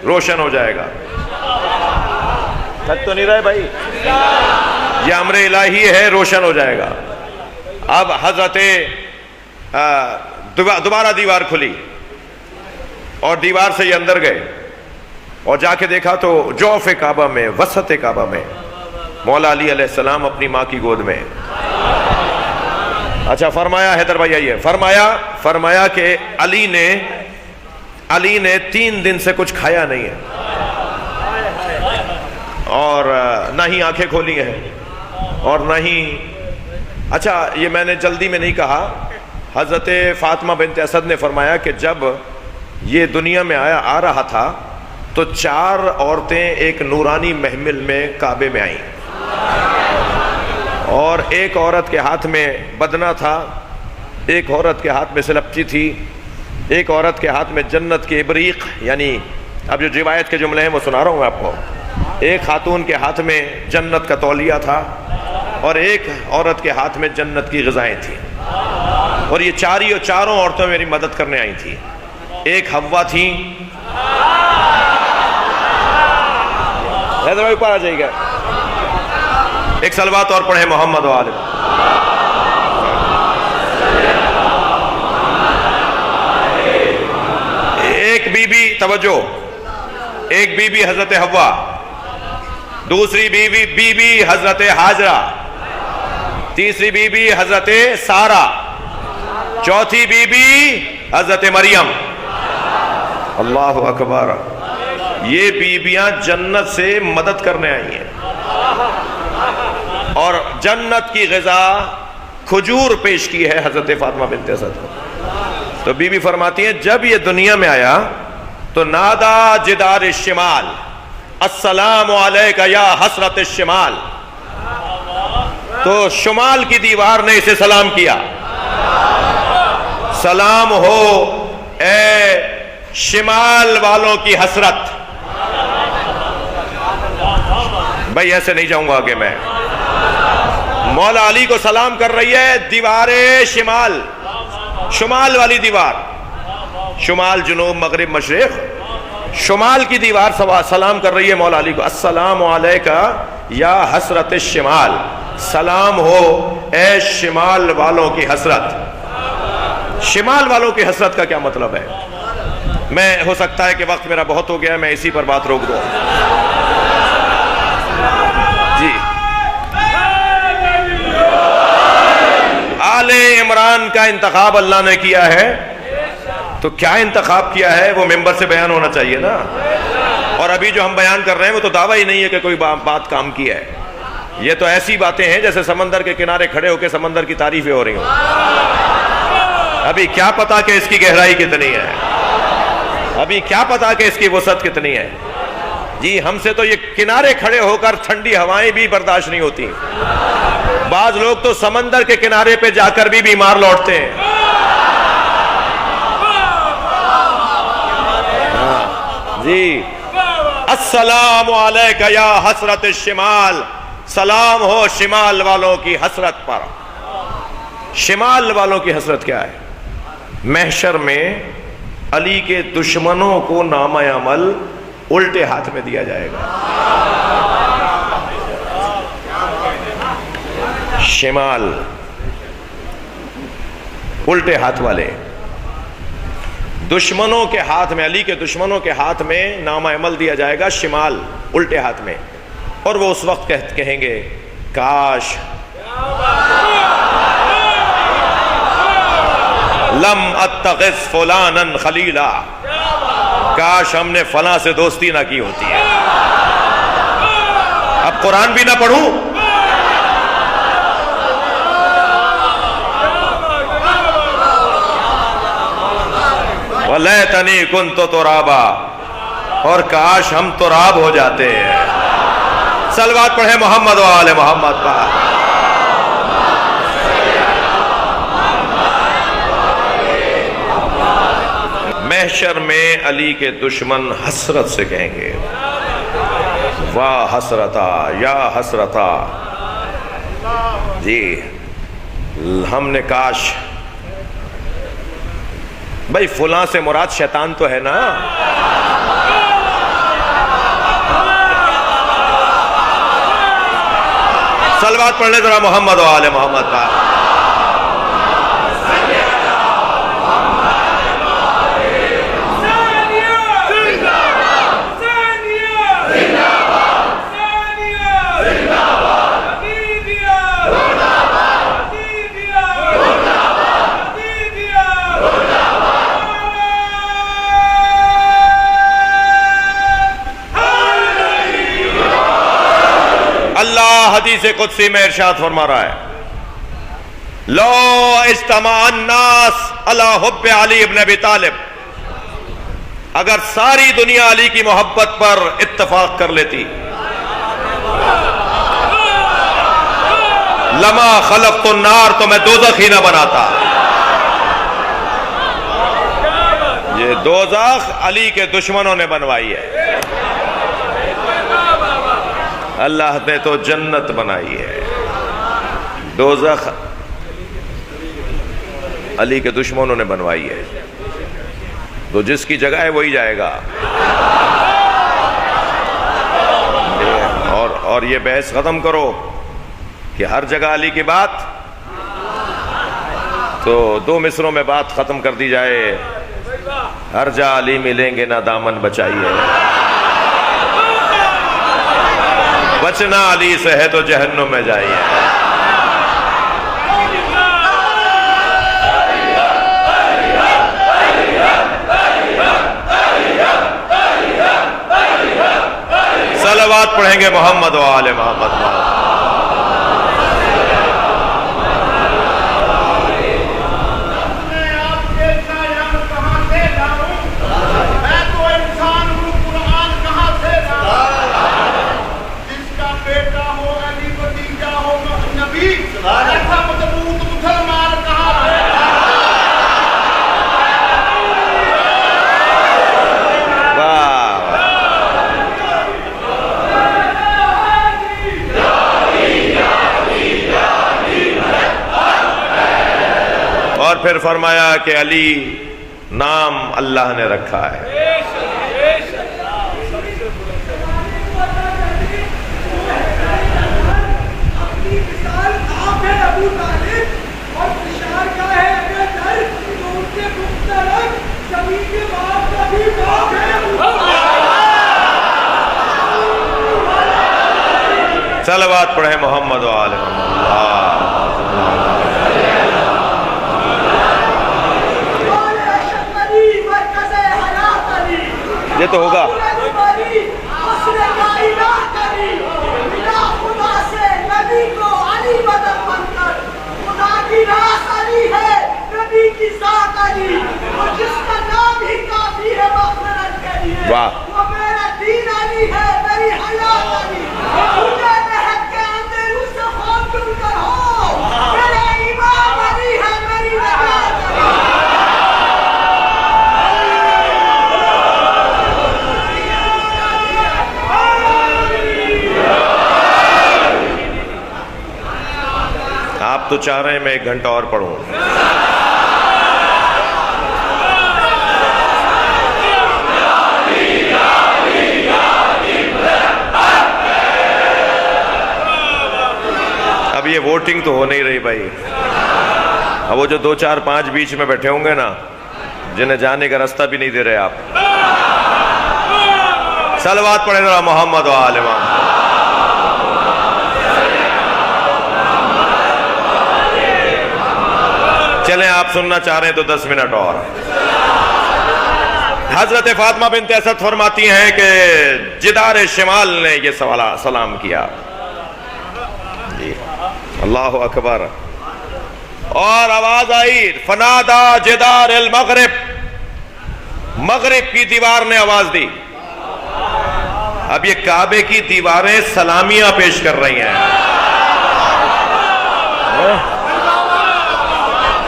روشن ہو جائے گا۔ تھک تو نہیں رہے بھائی؟ یہ امر الہی ہے، روشن ہو جائے گا۔ اب حضرت دوبارہ دیوار کھلی اور دیوار سے یہ اندر گئے، اور جا کے دیکھا تو جوف کعبہ میں، وسط کعبہ میں مولا علی علیہ السلام اپنی ماں کی گود میں، اچھا فرمایا، حیدر بھائی آئیے، فرمایا کہ علی نے 3 دن سے کچھ کھایا نہیں ہے اور نہ ہی آنکھیں کھولی ہیں اور نہ ہی، اچھا یہ میں نے جلدی میں نہیں کہا، حضرت فاطمہ بنت اسد نے فرمایا کہ جب یہ دنیا میں آ رہا تھا تو 4 عورتیں ایک نورانی محمل میں کعبے میں آئیں، اور ایک عورت کے ہاتھ میں بدنہ تھا، ایک عورت کے ہاتھ میں سلپچی تھی، ایک عورت کے ہاتھ میں جنت کی ابریق، یعنی اب جو روایت کے جملے ہیں وہ سنا رہا ہوں میں آپ کو، ایک خاتون کے ہاتھ میں جنت کا تولیہ تھا اور ایک عورت کے ہاتھ میں جنت کی غذائیں تھیں، اور یہ چاروں عورتیں میری مدد کرنے آئی تھیں۔ ایک حوا تھی، حیدر بھائی اوپر آ جائیے گا، ایک صلوات اور پڑھیں محمد و آل۔ ایک بی بی، توجہ، ایک بی بی حضرت حوا، دوسری بی بی حضرت حاجرہ، تیسری بی بی حضرت سارہ، چوتھی بی بی حضرت مریم۔ اللہ اکبر، یہ بیویاں جنت سے مدد کرنے آئی ہیں اور جنت کی غذا کھجور پیش کی ہے حضرت فاطمہ بنت اسد کو۔ تو بی بی فرماتی ہیں جب یہ دنیا میں آیا تو نادا جدار الشمال السلام علیک یا حسرت الشمال، تو شمال کی دیوار نے اسے سلام کیا، سلام ہو اے شمال والوں کی حسرت۔ بھائی ایسے نہیں جاؤں گا آگے، میں مولا علی کو سلام کر رہی ہے دیوار شمال، شمال والی دیوار، شمال جنوب مغرب مشرق، شمال کی دیوار سلام کر رہی ہے مولا علی کو، السلام علیکہ یا حسرت الشمال، سلام ہو اے شمال والوں کی حسرت۔ شمال والوں کی حسرت کا کیا مطلب ہے؟ میں ہو سکتا ہے کہ وقت میرا بہت ہو گیا، میں اسی پر بات روک دوں جی۔ آل عمران کا انتخاب اللہ نے کیا ہے، تو کیا انتخاب کیا ہے وہ ممبر سے بیان ہونا چاہیے نا، اور ابھی جو ہم بیان کر رہے ہیں وہ تو دعویٰ ہی نہیں ہے کہ کوئی بات کام کی ہے، یہ تو ایسی باتیں ہیں جیسے سمندر کے کنارے کھڑے ہو کے سمندر کی تعریفیں ہو رہی ہوں۔ ابھی کیا پتا کہ اس کی گہرائی کتنی ہے، ابھی کیا پتا کہ اس کی وسعت کتنی ہے جی۔ ہم سے تو یہ کنارے کھڑے ہو کر ٹھنڈی ہوائیں بھی برداشت نہیں ہوتی، بعض لوگ تو سمندر کے کنارے پہ جا کر بھی بیمار لوٹتے ہیں جی۔ السلام علیکہ یا حسرت الشمال، سلام ہو شمال والوں کی حسرت پر۔ شمال والوں کی حسرت کیا ہے؟ محشر میں علی کے دشمنوں کو نامہ عمل الٹے ہاتھ میں دیا جائے گا۔ شمال الٹے ہاتھ والے، دشمنوں کے ہاتھ میں، علی کے دشمنوں کے ہاتھ میں نامہ عمل دیا جائے گا، شمال الٹے ہاتھ میں، اور وہ اس وقت کہیں گے کاش لم اتخذ فلانا خلیلا، کاش ہم نے فلاں سے دوستی نہ کی ہوتی ہے، اب قرآن بھی نہ پڑھوں، وَلَيْتَنِي كُنْتُ تُرَابًا، اور کاش ہم تراب ہو جاتے ہیں۔ صلوات پڑھیں محمد و آل محمد پر۔ محشر میں علی کے دشمن حسرت سے کہیں گے واہ حسرتا یا حسرتا، جی ہم نے کاش، بھائی فلاں سے مراد شیطان تو ہے نا، صلوات پڑھ لیں ذرا محمد و آل محمد پر۔ حدیث قدسی میں ارشاد فرما رہا ہے لو اجتمع الناس علی حب علی ابن ابی طالب، اگر ساری دنیا علی کی محبت پر اتفاق کر لیتی لما خلقت النار، تو میں دوزخ ہی نہ بناتا۔ یہ دوزخ علی کے دشمنوں نے بنوائی ہے، اللہ نے تو جنت بنائی ہے، دوزخ علی کے دشمنوں نے بنوائی ہے، تو جس کی جگہ ہے وہی جائے گا۔ اور یہ بحث ختم کرو کہ ہر جگہ علی کی بات، تو 2 مصروں میں بات ختم کر دی جائے، ہر جا علی ملیں گے نہ دامن بچائیے، بچنا علی سے ہے تو جہنم میں جائیے۔ صلوات پڑھیں گے محمد و آل محمد۔ اور پھر فرمایا کہ علی نام اللہ نے رکھا ہے۔ صلوات پڑھیں محمد و آل محمد۔ یہ تو ہوگا۔ واہ، آپ تو چاہ رہے ہیں میں 1 گھنٹہ اور پڑھوں۔ اب یہ ووٹنگ تو ہو نہیں رہی بھائی، اب وہ جو 2 4 5 بیچ میں بیٹھے ہوں گے نا، جنہیں جانے کا راستہ بھی نہیں دے رہے آپ، صلوات پڑھیں ذرا محمد و آل محمد۔ چلیں آپ سننا چاہ رہے ہیں تو 10 منٹ اور۔ حضرت فاطمہ بنت اسد فرماتی ہیں کہ جدار شمال نے یہ سلام کیا، جی اللہ اکبر، اور آواز آئی فنادا جدار المغرب، مغرب کی دیوار نے آواز دی۔ اب یہ کعبے کی دیواریں سلامیاں پیش کر رہی ہیں،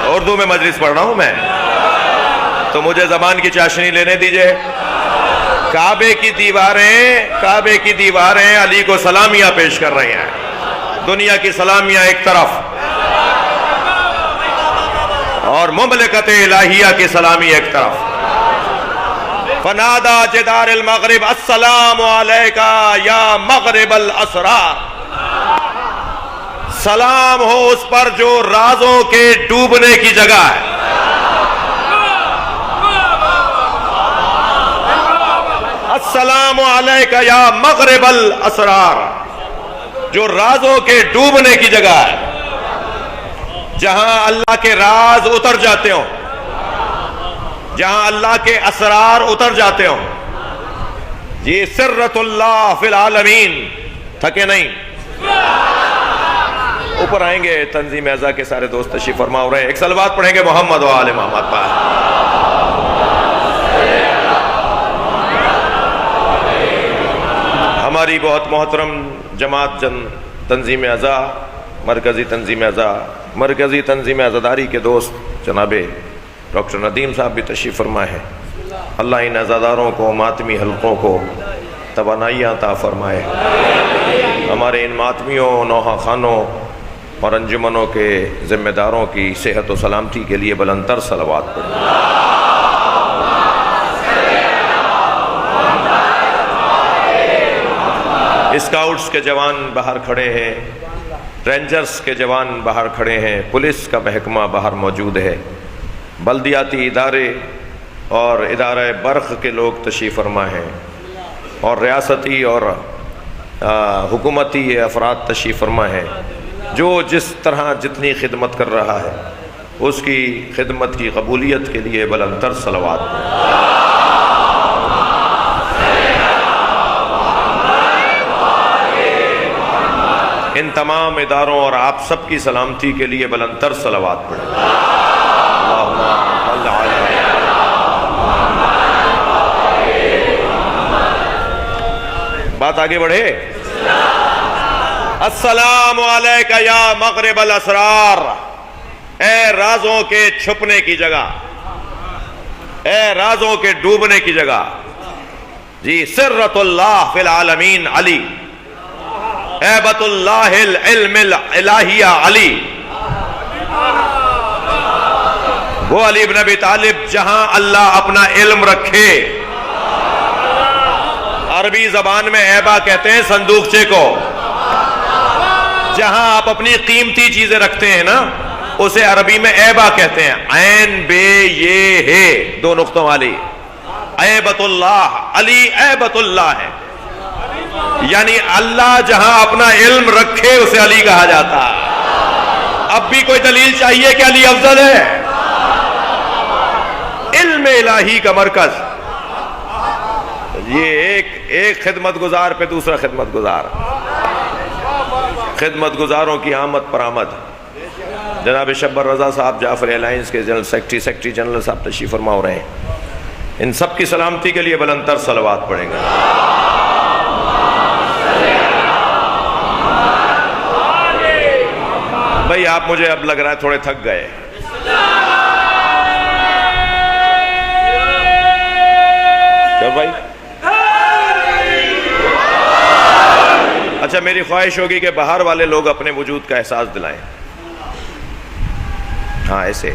اردو میں مجلس پڑھ رہا ہوں میں، تو مجھے زبان کی چاشنی لینے دیجئے۔ کعبے کی دیواریں علی کو سلامیاں پیش کر رہی ہیں، دنیا کی سلامیاں ایک طرف اور مملکت الہیہ کی سلامی ایک طرف۔ فنادا جدار المغرب السلام علیکہ یا مغرب الاسرار، سلام ہو اس پر جو رازوں کے ڈوبنے کی جگہ ہے۔ السلام علیکہ یا مغرب الاسرار، جو رازوں کے ڈوبنے کی جگہ ہے، جہاں اللہ کے راز اتر جاتے ہوں، جہاں اللہ کے اسرار اتر جاتے ہوں۔ یہ سرۃ اللہ فی العالمین، تھکے نہیں؟ اوپر آئیں گے تنظیم اعزا کے سارے دوست تشریف فرما ہو رہے ہیں. ایک صلوات پڑھیں گے محمد و آل محمد پر. ہماری بہت محترم جماعت تنظیم اعزا مرکزی تنظیم اعزاداری کے دوست جناب ڈاکٹر ندیم صاحب بھی تشریف فرما ہے. اللہ ان عزاداروں کو ماتمی حلقوں کو توانائیاں عطا فرمائے. ہمارے ان ماتمیوں نوحہ خانوں اور انجمنوں کے ذمہ داروں کی صحت و سلامتی کے لیے بلندتر صلوات پڑھیں. اسکاؤٹس کے جوان باہر کھڑے ہیں, رینجرز کے جوان باہر کھڑے ہیں, پولیس کا محکمہ باہر موجود ہے, بلدیاتی ادارے اور ادارہ برق کے لوگ تشریف فرما ہیں, اور ریاستی اور حکومتی افراد تشریف فرما ہیں. جو جس طرح جتنی خدمت کر رہا ہے اس کی خدمت کی قبولیت کے لیے بلندتر صلوات پڑھیں. ان تمام اداروں اور آپ سب کی سلامتی کے لیے بلندتر صلوات پڑھیں. بات آگے بڑھے. السلام علیکہ یا مغرب الاسرار, اے رازوں کے چھپنے کی جگہ, اے رازوں کے ڈوبنے کی جگہ. جی سرۃ اللہ فی العالمین علی, عیبۃ اللہ العلم الالہیہ علی. وہ علی بن ابی طالب جہاں اللہ اپنا علم رکھے. عربی زبان میں عیبہ کہتے ہیں صندوقچے کو. جہاں آپ اپنی قیمتی چیزیں رکھتے ہیں نا اسے عربی میں عیبہ کہتے ہیں. عین بے یہ ہے دو نقطوں والی. عیبۃ اللہ, علی عیبۃ اللہ ہے, یعنی اللہ جہاں اپنا علم رکھے اسے علی کہا جاتا ہے. اب بھی کوئی دلیل چاہیے کہ علی افضل ہے. علم الہی کا مرکز. یہ ایک خدمت گزار پہ دوسرا خدمت گزار, خدمت گزاروں کی آمد پر آمد. جناب شبر رضا صاحب جعفر الائنس کے جنرل سیکرٹری جنرل صاحب تشریف فرما ہو رہے ہیں. ان سب کی سلامتی کے لیے بلندتر صلوات پڑھیں گے. بھائی آپ مجھے اب لگ رہا ہے تھوڑے تھک گئے. کیا بھائی؟ اچھا میری خواہش ہوگی کہ باہر والے لوگ اپنے وجود کا احساس دلائیں. ہاں ایسے.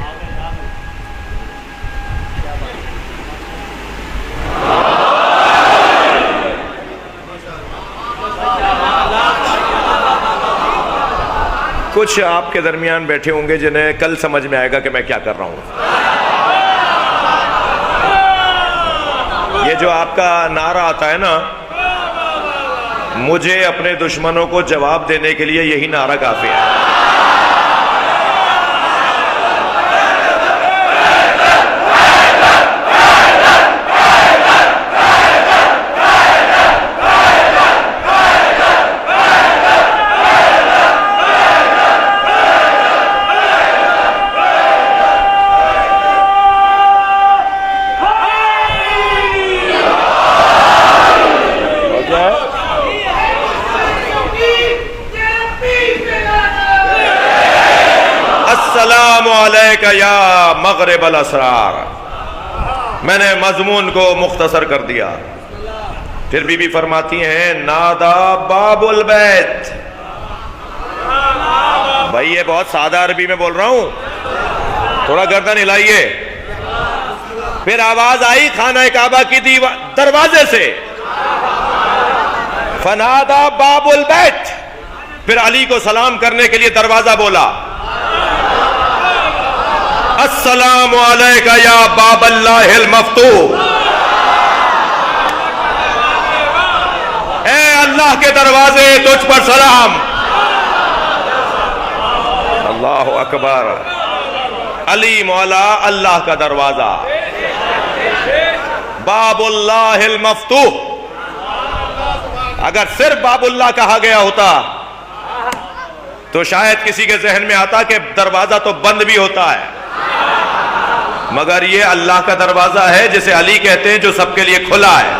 کچھ آپ کے درمیان بیٹھے ہوں گے جنہیں کل سمجھ میں آئے گا کہ میں کیا کر رہا ہوں. یہ جو آپ کا نعرہ آتا ہے نا, مجھے اپنے دشمنوں کو جواب دینے کے لیے یہی نعرہ کافی ہے. السلام علیکہ یا مغرب الاسرار. میں نے مضمون کو مختصر کر دیا. پھر بی بی فرماتی ہیں نادا باب البیت. بھائی یہ بہت سادہ عربی میں بول رہا ہوں, تھوڑا گردن ہلائیے. پھر آواز آئی خانہ کعبہ کی دروازے سے, فنادا باب البیت. پھر علی کو سلام کرنے کے لیے دروازہ بولا, السلام علیکہ یا باب اللہ المفتوح. اے اللہ کے دروازے تجھ پر سلام. اللہ اکبر. علی مولا اللہ کا دروازہ, باب اللہ المفتوح. اگر صرف باب اللہ کہا گیا ہوتا تو شاید کسی کے ذہن میں آتا کہ دروازہ تو بند بھی ہوتا ہے، مگر یہ اللہ کا دروازہ ہے جسے علی کہتے ہیں، جو سب کے لیے کھلا ہے۔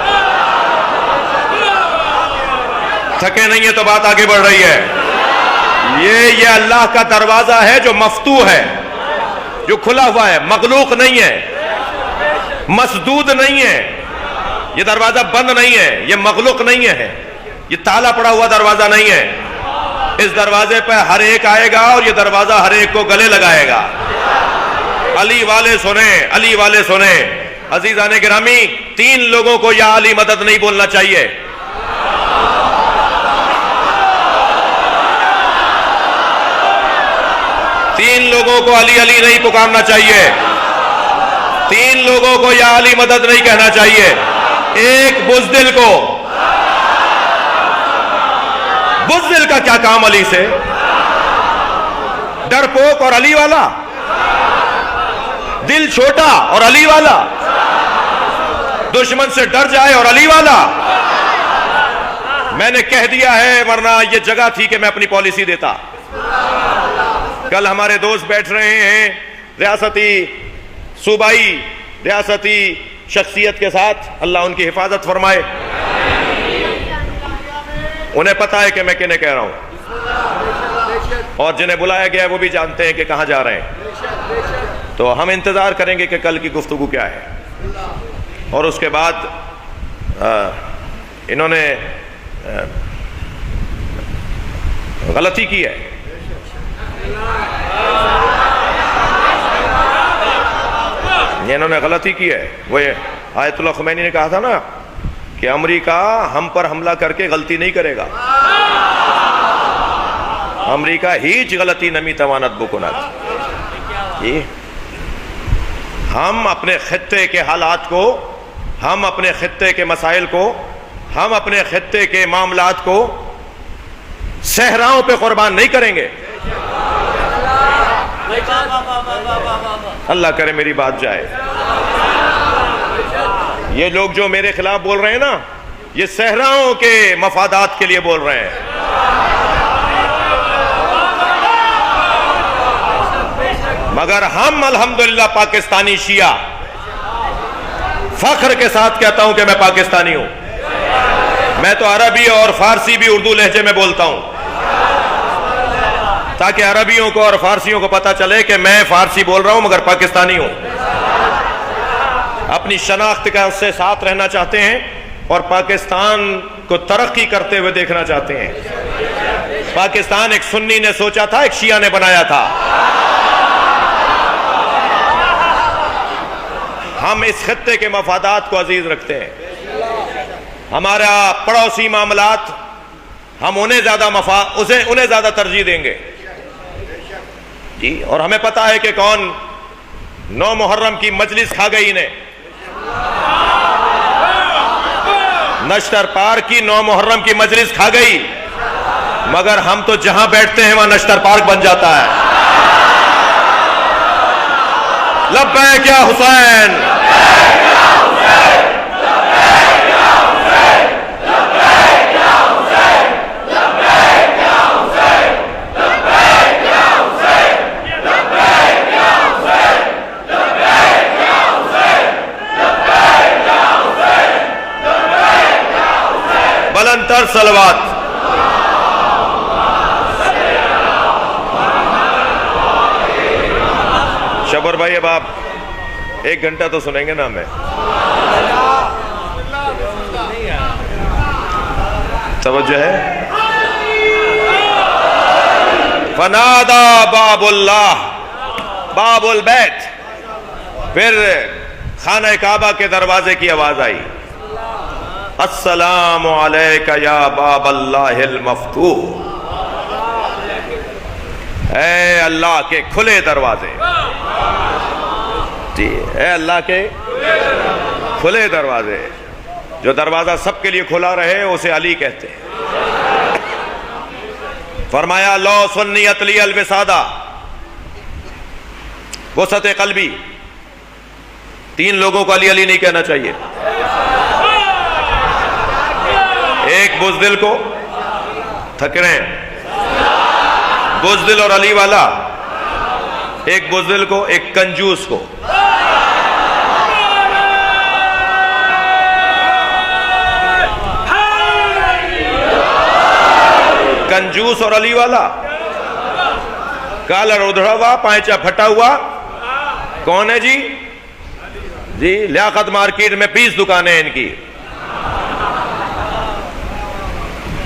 تھکے نہیں ہے تو بات آگے بڑھ رہی ہے۔ یہ اللہ کا دروازہ ہے جو مفتوح ہے، جو کھلا ہوا ہے، مغلوق نہیں ہے، مسدود نہیں ہے۔ یہ دروازہ بند نہیں ہے، یہ مغلوق نہیں ہے، یہ تالا پڑا ہوا دروازہ نہیں ہے۔ اس دروازے پہ ہر ایک آئے گا اور یہ دروازہ ہر ایک کو گلے لگائے گا۔ علی والے سنیں، علی والے سنیں۔ عزیزان گرامی، 3 لوگوں کو یا علی مدد نہیں بولنا چاہیے۔ تین لوگوں کو علی علی نہیں پکارنا چاہیے، 3 لوگوں کو یا علی مدد نہیں کہنا چاہیے۔ ایک بزدل کو، بزدل کا کیا کام علی سے؟ ڈرپوک اور علی والا، دل چھوٹا اور علی والا، دشمن سے ڈر جائے اور علی والا۔ میں نے کہہ دیا ہے، ورنہ یہ جگہ تھی کہ میں اپنی پالیسی دیتا۔ کل ہمارے دوست بیٹھ رہے ہیں ریاستی، صوبائی ریاستی شخصیت کے ساتھ، اللہ ان کی حفاظت فرمائے۔ انہیں پتا ہے کہ میں کنہیں کہہ رہا ہوں، اور جنہیں بلایا گیا ہے وہ بھی جانتے ہیں کہ کہاں جا رہے ہیں۔ تو ہم انتظار کریں گے کہ کل کی گفتگو کیا ہے، اور اس کے بعد انہوں نے غلطی کی ہے۔ انہوں نے غلطی کی ہے۔ وہ آیت اللہ خمینی نے کہا تھا نا کہ امریکہ ہم پر حملہ کر کے غلطی نہیں کرے گا، امریکہ ہیچ غلطی نمی تواند بکنات۔ ہم اپنے خطے کے حالات کو، ہم اپنے خطے کے مسائل کو، ہم اپنے خطے کے معاملات کو صحراؤں پہ قربان نہیں کریں گے۔ اللہ کرے میری بات جائے۔ یہ لوگ جو میرے خلاف بول رہے ہیں نا، یہ صحراؤں کے مفادات کے لیے بول رہے ہیں۔ مگر ہم الحمدللہ پاکستانی شیعہ، فخر کے ساتھ کہتا ہوں کہ میں پاکستانی ہوں۔ میں تو عربی اور فارسی بھی اردو لہجے میں بولتا ہوں، تاکہ عربیوں کو اور فارسیوں کو پتا چلے کہ میں فارسی بول رہا ہوں مگر پاکستانی ہوں۔ اپنی شناخت کا اس سے ساتھ رہنا چاہتے ہیں اور پاکستان کو ترقی کرتے ہوئے دیکھنا چاہتے ہیں۔ پاکستان ایک سنی نے سوچا تھا، ایک شیعہ نے بنایا تھا۔ ہم اس خطے کے مفادات کو عزیز رکھتے ہیں۔ ہمارا پڑوسی معاملات، ہم انہیں زیادہ ترجیح دیں گے جی۔ اور ہمیں پتا ہے کہ کون 9 محرم کی مجلس کھا گئی انہیں، نشتر پارک کی 9 محرم کی مجلس کھا گئی، مگر ہم تو جہاں بیٹھتے ہیں وہاں نشتر پارک بن جاتا ہے۔ لبیک یا حسین، بلندتر صلوات۔ شبر بھائی، اب آپ 1 گھنٹہ تو سنیں گے نا ہمیں؟ توجہ ہے؟ فنادا باب اللہ، باب البیت، پھر خانہ کعبہ کے دروازے کی آواز آئی، السلام علیک یا باب اللہ المفتوح، اے اللہ کے کھلے دروازے جی، اے اللہ کے کھلے دروازے۔ جو دروازہ سب کے لیے کھلا رہے اسے علی کہتے ہیں۔ فرمایا لو سنیت لی الوسادہ، وسعت قلبی۔ 3 لوگوں کو علی علی نہیں کہنا چاہیے۔ ایک بزدل کو، تھک رہے ہیں، بزدل اور علی والا، ایک بزدل کو ایک کنجوس کو. کنجوس اور علی والا، کالر ادھڑا ہوا، پائچا پھٹا ہوا. کون ہے جی؟ جی لیاقت مارکیٹ میں 20 دکانیں ان کی.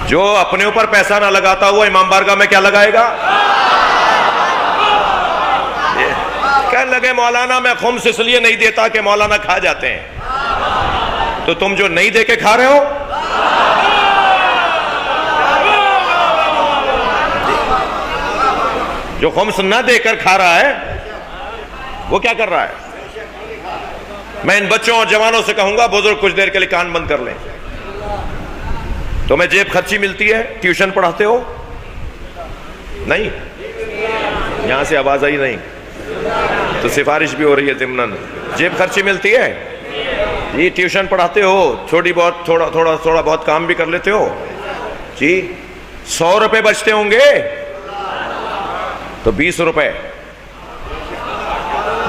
جو اپنے اوپر پیسہ نہ لگاتا ہوا امام بارگاہ میں کیا لگائے گا؟ کہنے لگے مولانا میں خمس اس لیے نہیں دیتا کہ مولانا کھا جاتے ہیں. تو تم جو نہیں دے کے کھا رہے ہو، جو خمس نہ دے کر کھا رہا ہے وہ کیا کر رہا ہے؟ میں ان بچوں اور جوانوں سے کہوں گا بزرگ کچھ دیر کے لیے کان بند کر لیں. تمہیں جیب خرچی ملتی ہے، ٹیوشن پڑھاتے ہو؟ نہیں؟ یہاں سے آواز آئی نہیں تو سفارش بھی ہو رہی ہے ضمناً. جیب خرچی ملتی ہے جی؟ ٹیوشن پڑھاتے ہو؟ چھوٹی بہت تھوڑا بہت کام بھی کر لیتے ہو جی؟ 100 روپے بچتے ہوں گے تو 20 روپے.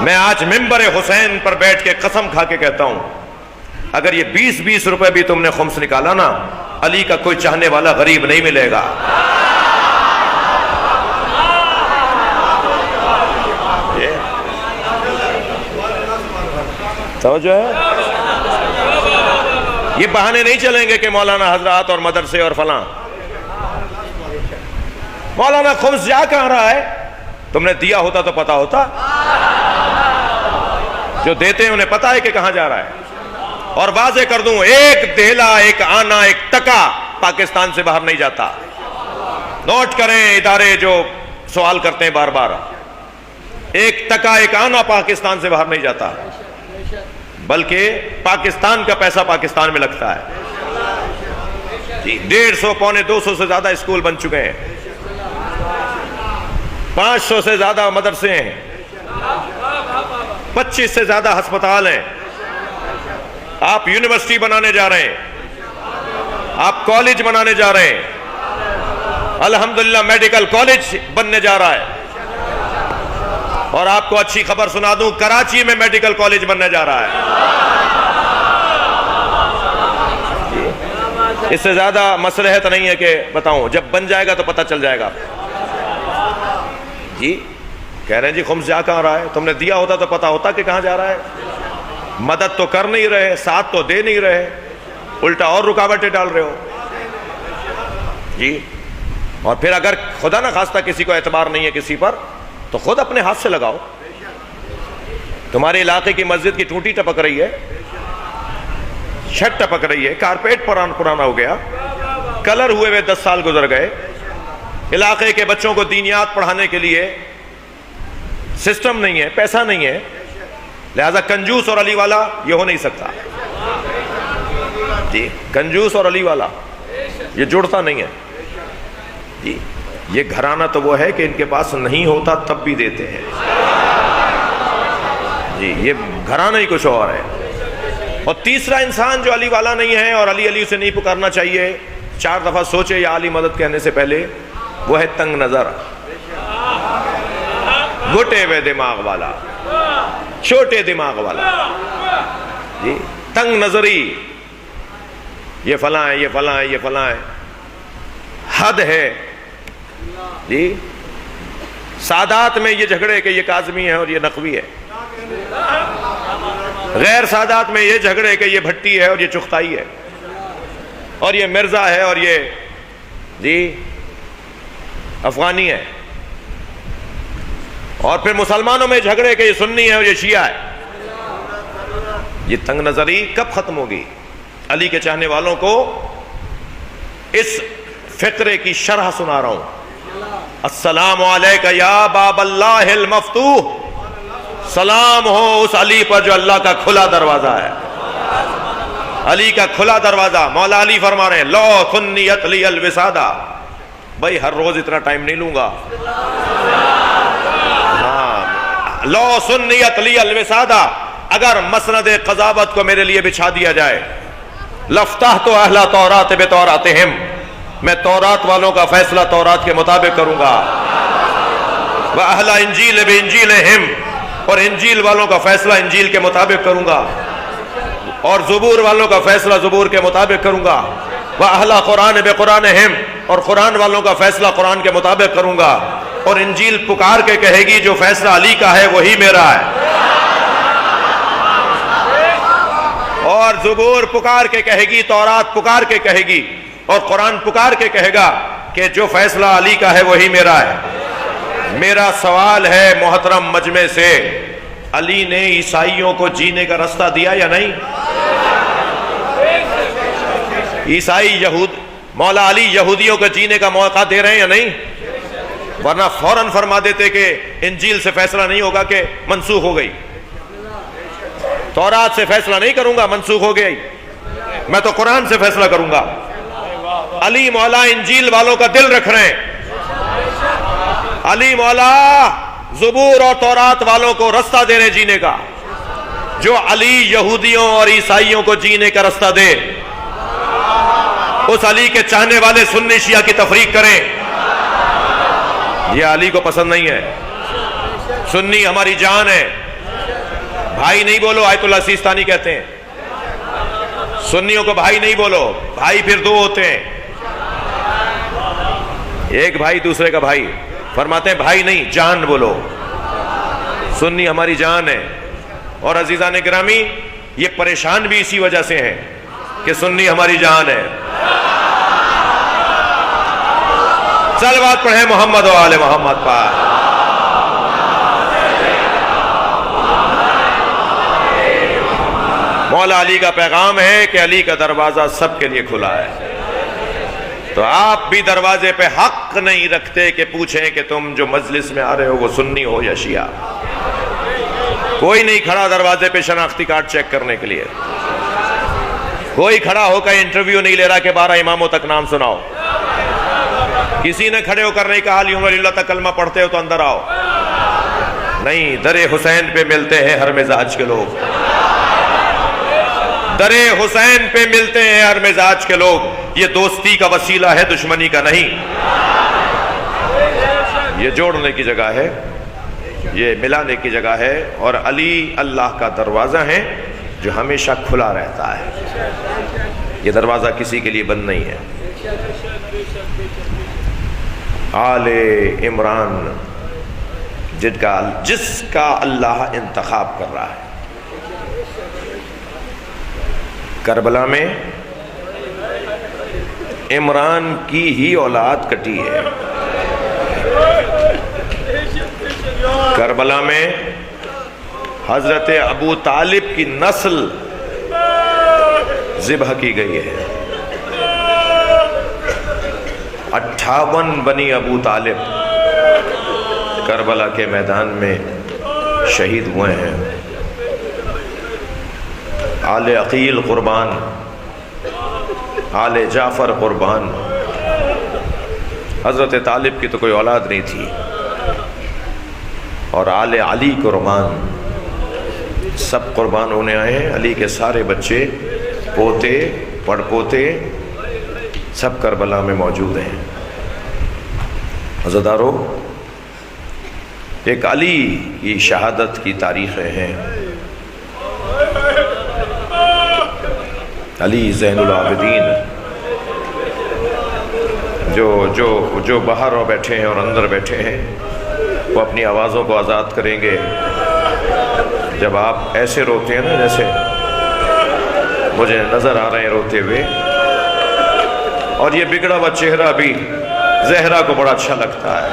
میں آج منبر حسین پر بیٹھ کے قسم کھا کے کہتا ہوں، اگر یہ 20 روپے بھی تم نے خمس نکالا نا، علی کا کوئی چاہنے والا غریب نہیں ملے گا. سمجھو ہے؟ یہ بہانے نہیں چلیں گے کہ مولانا حضرات اور مدرسے اور فلاں. مولانا خمس جا کہاں رہا ہے؟ تم نے دیا ہوتا تو پتا ہوتا. جو دیتے ہیں انہیں پتا ہے کہ کہاں جا رہا ہے. اور واضح کر دوں، ایک دہلا، ایک آنا، ایک ٹکا پاکستان سے باہر نہیں جاتا. نوٹ کریں ادارے جو سوال کرتے ہیں بار بار، ایک ٹکا ایک آنا پاکستان سے باہر نہیں جاتا، بلکہ پاکستان کا پیسہ پاکستان میں لگتا ہے. 150 پونے 200 سے زیادہ اسکول بن چکے ہیں، 500 سے زیادہ مدرسے ہیں، 25 سے زیادہ ہسپتال ہیں. آپ یونیورسٹی بنانے جا رہے ہیں، آپ کالج بنانے جا رہے ہیں. الحمدللہ میڈیکل کالج بننے جا رہا ہے. اور آپ کو اچھی خبر سنا دوں، کراچی میں میڈیکل کالج بننے جا رہا ہے. اس سے زیادہ مصلحت نہیں ہے کہ بتاؤں، جب بن جائے گا تو پتہ چل جائے گا. جی کہہ رہے ہیں جی خمس جا کہاں رہا ہے؟ تم نے دیا ہوتا تو پتا ہوتا کہ کہاں جا رہا ہے. مدد تو کر نہیں رہے، ساتھ تو دے نہیں رہے، الٹا اور رکاوٹیں ڈال رہے ہو جی. اور پھر اگر خدا نہ خواستہ کسی کو اعتبار نہیں ہے کسی پر، تو خود اپنے ہاتھ سے لگاؤ. تمہارے علاقے کی مسجد کی ٹوٹی ٹپک رہی ہے، چھت ٹپک رہی ہے، کارپیٹ پرانا ہو گیا، کلر ہوئے ہوئے 10 سال گزر گئے. علاقے کے بچوں کو دینیات پڑھانے کے لیے سسٹم نہیں ہے، پیسہ نہیں ہے. لہذا کنجوس اور علی والا یہ ہو نہیں سکتا جی. کنجوس اور علی والا یہ جڑتا نہیں ہے جی. یہ گھرانہ تو وہ ہے کہ ان کے پاس نہیں ہوتا تب بھی دیتے ہیں جی. یہ گھرانہ ہی کچھ اور ہے. اور تیسرا انسان جو علی والا نہیں ہے اور علی سے نہیں پکارنا چاہیے، 4 دفعہ سوچے یا علی مدد کہنے سے پہلے، وہ ہے تنگ نظر، گھٹے ہوئے دماغ والا، چھوٹے دماغ والا جی. تنگ نظری، یہ فلاں ہے، یہ فلاں ہے، یہ فلاں ہے. حد ہے جی. سادات میں یہ جھگڑے کہ یہ کاظمی ہے اور یہ نقوی ہے، غیر سادات میں یہ جھگڑے کہ یہ بھٹی ہے اور یہ چغتائی ہے، اور یہ مرزا ہے اور یہ جی افغانی ہے. اور پھر مسلمانوں میں جھگڑے کہ یہ سنی ہے اور یہ شیعہ ہے. یہ تنگ نظری کب ختم ہوگی؟ علی کے چاہنے والوں کو اس فقرے کی شرح سنا رہا ہوں. السلام علیکہ یا باب اللہ المفتوح، سلام ہو اس علی پر جو اللہ کا کھلا دروازہ ہے. علی کا کھلا دروازہ. مولا علی فرما رہے ہیں لو سنیت لی الوسادہ. بھائی ہر روز اتنا ٹائم نہیں لوں گا. ہاں، لو سنیت لی الوسادہ، اگر مسند قضاوت کو میرے لیے بچھا دیا جائے، لفتحت اہل تورات بتوراتہم، میں تورات والوں کا فیصلہ تورات کے مطابق کروں گا. وَأَهْلَ إِنْجِيلَ بِإِنْجِيلِهِمْ، اور انجیل والوں کا فیصلہ انجیل کے مطابق کروں گا، اور زبور والوں کا فیصلہ زبور کے مطابق کروں گا، وَأَهْلَ قُرْآنِ بِقُرْآنِهِمْ، اور قرآن والوں کا فیصلہ قرآن کے مطابق کروں گا، اور انجیل پکار کے کہے گی جو فیصلہ علی کا ہے وہی میرا ہے، اور زبور پکار کے کہے گی، تورات پکار کے کہے گی، اور قرآن پکار کے کہے گا کہ جو فیصلہ علی کا ہے وہی میرا ہے۔ میرا سوال ہے محترم مجمع سے، علی نے عیسائیوں کو جینے کا رستہ دیا یا نہیں؟ عیسائی مولا علی یہودیوں کو جینے کا موقع دے رہے ہیں یا نہیں؟ ورنہ فوراً فرما دیتے کہ انجیل سے فیصلہ نہیں ہوگا کہ منسوخ ہو گئی، تورات سے فیصلہ نہیں کروں گا منسوخ ہو گئی، میں تو قرآن سے فیصلہ کروں گا۔ علی مولا انجیل والوں کا دل رکھ رہے ہیں، علی مولا زبور اور تورات والوں کو رستہ دے رہے جینے کا، جو علی یہودیوں اور عیسائیوں کو جینے کا رستہ دے، اس علی کے چاہنے والے سنی شیعہ کی تفریق کریں۔ یہ علی کو پسند نہیں ہے، سنی ہماری جان ہے، بھائی نہیں بولو، آیت اللہ سیستانی کہتے ہیں سنیوں کو بھائی نہیں بولو، بھائی پھر دو ہوتے ہیں، ایک بھائی دوسرے کا بھائی، فرماتے ہیں بھائی نہیں جان بولو، سنی ہماری جان ہے۔ اور عزیزان گرامی یہ پریشان بھی اسی وجہ سے ہیں کہ سنی ہماری جان ہے۔ صلوات پڑھیں محمد و آل محمد پر۔ مولا علی کا پیغام ہے کہ علی کا دروازہ سب کے لیے کھلا ہے، تو آپ بھی دروازے پہ حق نہیں رکھتے کہ پوچھیں کہ تم جو مجلس میں آ رہے ہو وہ سنی ہو یا شیعہ۔ کوئی نہیں کھڑا دروازے پہ شناختی کارڈ چیک کرنے کے لیے، کوئی کھڑا ہو کر انٹرویو نہیں لے رہا کہ 12 اماموں تک نام سناؤ، کسی نے کھڑے ہو کر نہیں کہا علی اللہ تک کلمہ پڑھتے ہو تو اندر آؤ، نہیں، در حسین پہ ملتے ہیں ہر مزاج کے لوگ، در حسین پہ ملتے ہیں ہر مزاج کے لوگ، یہ دوستی کا وسیلہ ہے دشمنی کا نہیں، یہ جوڑنے کی جگہ ہے، یہ ملانے کی جگہ ہے، اور علی اللہ کا دروازہ ہے جو ہمیشہ کھلا رہتا ہے، یہ دروازہ کسی کے لیے بند نہیں ہے۔ آل عمران جس کا اللہ انتخاب کر رہا ہے، کربلا میں عمران کی ہی اولاد کٹی ہے، کربلا میں حضرت ابو طالب کی نسل ذبح کی گئی ہے، 58 بنی ابو طالب کربلا کے میدان میں شہید ہوئے ہیں، آل عقیل قربان، آل جعفر قربان، حضرت طالب کی تو کوئی اولاد نہیں تھی، اور آل علی قربان، سب قربان ہونے آئے ہیں، علی کے سارے بچے، پوتے، پڑ پوتے سب کربلا میں موجود ہیں۔ عزیزارو، ایک علی کی شہادت کی تاریخیں ہیں، علی زین العابدین جو باہر بیٹھے ہیں اور اندر بیٹھے ہیں، وہ اپنی آوازوں کو آزاد کریں گے جب آپ ایسے روتے ہیں نا، جیسے مجھے نظر آ رہے ہیں روتے ہوئے، اور یہ بگڑا ہوا چہرہ بھی زہرا کو بڑا اچھا لگتا ہے،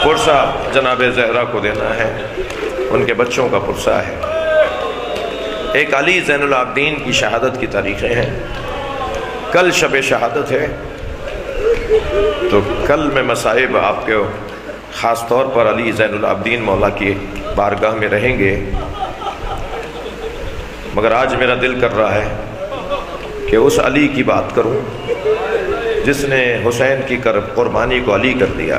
پرسہ جناب زہرا کو دینا ہے، ان کے بچوں کا پرسہ ہے۔ ایک علی زین العابدین کی شہادت کی تاریخیں ہیں، کل شب شہادت ہے، تو کل میں مصائب آپ کے خاص طور پر علی زین العابدین مولا کی بارگاہ میں رہیں گے، مگر آج میرا دل کر رہا ہے کہ اس علی کی بات کروں جس نے حسین کی قربانی کو علی کر دیا،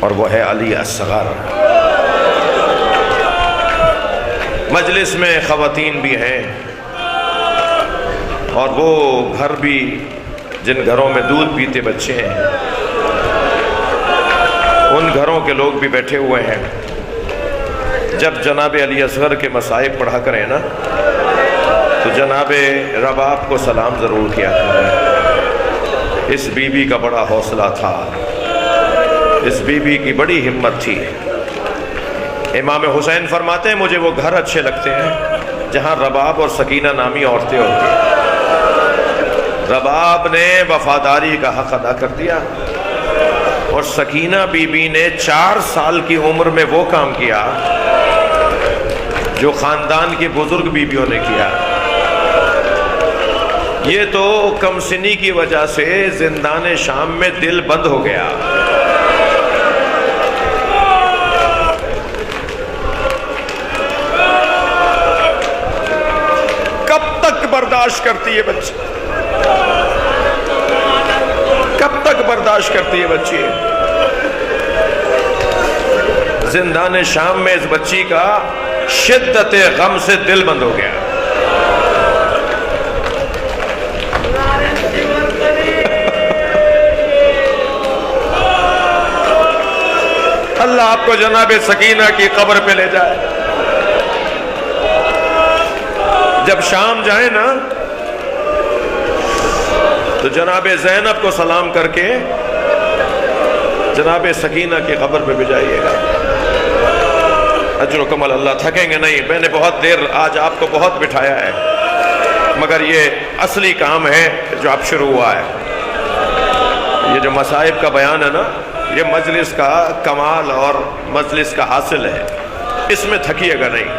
اور وہ ہے علی اصغر۔ مجلس میں خواتین بھی ہیں، اور وہ گھر بھی جن گھروں میں دودھ پیتے بچے ہیں، ان گھروں کے لوگ بھی بیٹھے ہوئے ہیں، جب جناب علی اصغر کے مصائب پڑھا کریں نا تو جناب رباب کو سلام ضرور کیا کریں۔ اس بی بی کا بڑا حوصلہ تھا، اس بی بی کی بڑی ہمت تھی۔ امام حسین فرماتے ہیں مجھے وہ گھر اچھے لگتے ہیں جہاں رباب اور سکینہ نامی عورتیں ہوتی ہیں۔ رباب نے وفاداری کا حق ادا کر دیا اور سکینہ بی بی نے 4 سال کی عمر میں وہ کام کیا جو خاندان کی بزرگ بیویوں نے کیا۔ یہ تو کم سنی کی وجہ سے زندان شام میں دل بند ہو گیا۔ کب تک برداشت کرتی ہے بچی؟ کب تک برداشت کرتی ہے بچی؟ زندان شام میں اس بچی کا شدت غم سے دل بند ہو گیا۔ اللہ آپ کو جناب سکینہ کی قبر پہ لے جائے۔ جب شام جائیں نا تو جناب زینب کو سلام کر کے جناب سکینہ کی قبر پہ بھی جائیے گا۔ اجر و کمال اللہ، تھکیں گے نہیں۔ میں نے بہت دیر آج آپ کو بہت بٹھایا ہے، مگر یہ اصلی کام ہے جو اب شروع ہوا ہے۔ یہ جو مصائب کا بیان ہے نا، یہ مجلس کا کمال اور مجلس کا حاصل ہے، اس میں تھکیے گا نہیں۔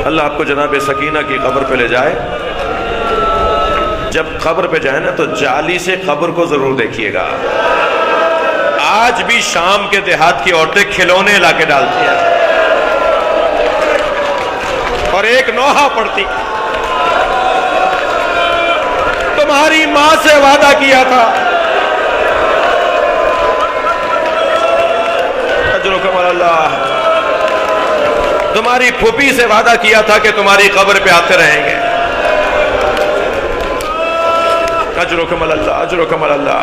اللہ آپ کو جناب سکینہ کی قبر پہ لے جائے۔ جب قبر پہ جائے نا تو جالی سے قبر کو ضرور دیکھیے گا۔ آج بھی شام کے دیہات کی عورتیں کھلونے لا کے ڈالتی ہیں اور ایک نوحہ پڑتی، تمہاری ماں سے وعدہ کیا تھا، اجر و کمال اللہ، تمہاری پھوپھی سے وعدہ کیا تھا کہ تمہاری قبر پہ آتے رہیں گے۔ اجر و کمال اللہ، اجر و کمال اللہ۔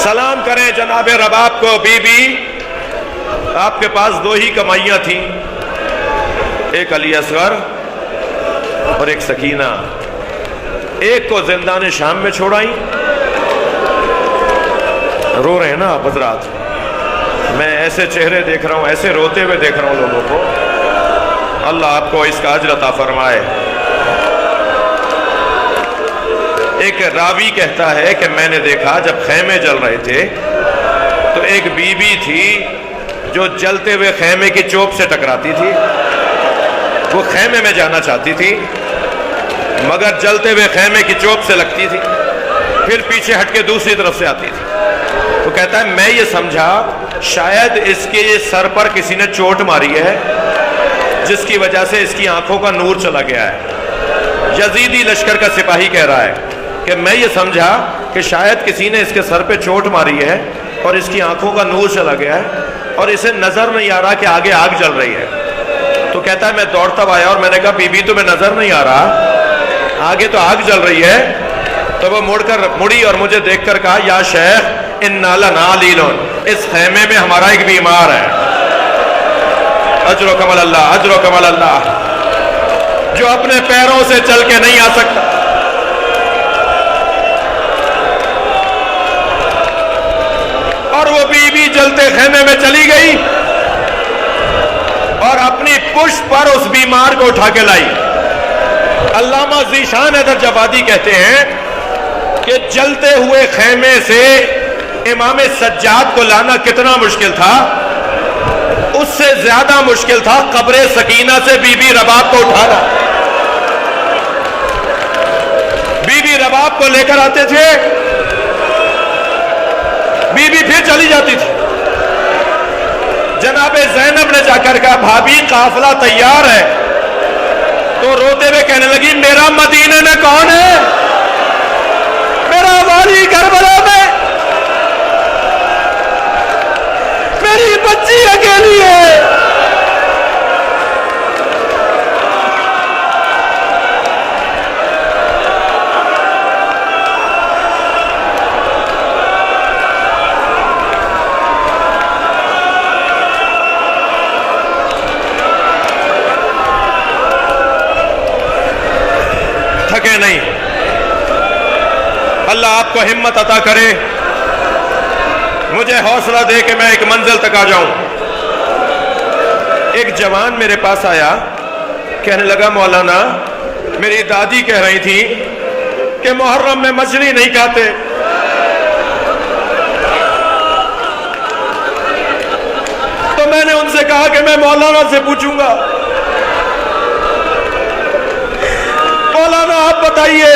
سلام کریں جناب رباب کو۔ بی بی، آپ کے پاس 2 ہی کمائیاں تھیں، ایک علی اصغر اور ایک سکینہ۔ ایک کو زندان شام میں چھوڑائیں۔ رو رہے ہیں نا آپ حضرات، میں ایسے چہرے دیکھ رہا ہوں، ایسے روتے ہوئے دیکھ رہا ہوں لوگوں کو۔ اللہ آپ کو اس کا اجر عطا فرمائے۔ ایک راوی کہتا ہے کہ میں نے دیکھا جب خیمے جل رہے تھے تو ایک بی بی تھی جو جلتے ہوئے خیمے کی چوب سے ٹکراتی تھی۔ وہ خیمے میں جانا چاہتی تھی مگر جلتے ہوئے خیمے کی چوب سے لگتی تھی، پھر پیچھے ہٹ کے دوسری طرف سے آتی تھی۔ وہ کہتا ہے میں یہ سمجھا شاید اس کے سر پر کسی نے چوٹ ماری ہے جس کی وجہ سے اس کی آنکھوں کا نور چلا گیا ہے۔ یزیدی لشکر کا سپاہی کہہ رہا ہے کہ میں یہ سمجھا کہ شاید کسی نے اس کے سر پہ چوٹ ماری ہے اور اس کی آنکھوں کا نور چلا گیا ہے اور اسے نظر نہیں آ رہا کہ آگے آگ جل رہی ہے۔ تو کہتا ہے میں دوڑتا آیا اور میں نے کہا بی بی تمہیں نظر نہیں آ رہا، آگے تو آگ جل رہی ہے۔ تو وہ مڑی اور مجھے دیکھ کر کہا یا شیخ انا لنعلیلون، اس خیمے میں ہمارا ایک بیمار ہے۔ اجر و کمال اللہ، اجر و کمال اللہ، جو اپنے پیروں سے چل کے نہیں آ سکتا۔ اور وہ بی بی جلتے خیمے میں چلی گئی اور اپنی پشت پر اس بیمار کو اٹھا کے لائی۔ علامہ ذیشان حیدر جوادی کہتے ہیں کہ جلتے ہوئے خیمے سے امام سجاد کو لانا کتنا مشکل تھا، اس سے زیادہ مشکل تھا قبر سکینہ سے بی بی رباب کو اٹھانا۔ بی بی رباب کو لے کر آتے تھے، بی بی پھر چلی جاتی تھی۔ جناب زینب نے جا کر کہا بھابی قافلہ تیار ہے، تو روتے ہوئے کہنے لگی میرا مدینے میں کون ہے، میرا والی کربلا میں، میری بچی اکیلی ہے۔ تھکے نہیں. اللہ آپ کو ہمت عطا کرے, مجھے حوصلہ دے کہ میں ایک منزل تک آ جاؤں. ایک جوان میرے پاس آیا, کہنے لگا مولانا میری دادی کہہ رہی تھی کہ محرم میں مچھلی نہیں کھاتے. تو میں نے ان سے کہا کہ میں مولانا سے پوچھوں گا. مولانا آپ بتائیے,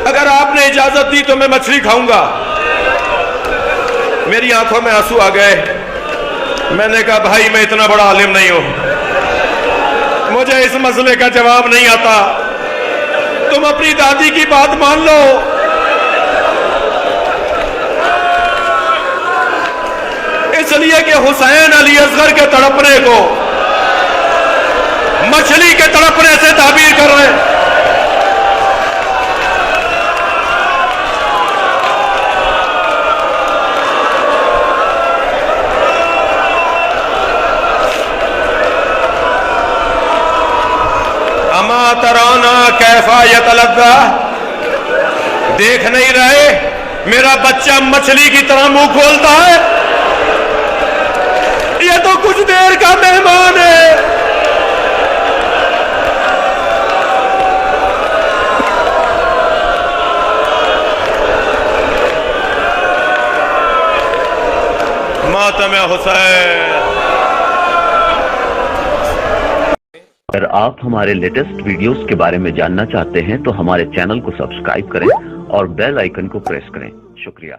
اگر آپ نے اجازت دی تو میں مچھلی کھاؤں گا. میری آنکھوں میں آنسو آ گئے. میں نے کہا بھائی میں اتنا بڑا عالم نہیں ہوں, مجھے اس مسئلے کا جواب نہیں آتا, تم اپنی دادی کی بات مان لو. اس لیے کہ حسین علی اصغر کے تڑپنے کو مچھلی کے تڑپنے سے تعبیر کر رہے ہیں. اما ترونا کیفا یتلذا, دیکھ نہیں رہے میرا بچہ مچھلی کی طرح منہ کھولتا ہے, یہ تو کچھ دیر کا مہمان ہے. ماتم حسین. اگر آپ ہمارے لیٹسٹ ویڈیوز کے بارے میں جاننا چاہتے ہیں تو ہمارے چینل کو سبسکرائب کریں اور بیل آئیکن کو پریس کریں. شکریہ.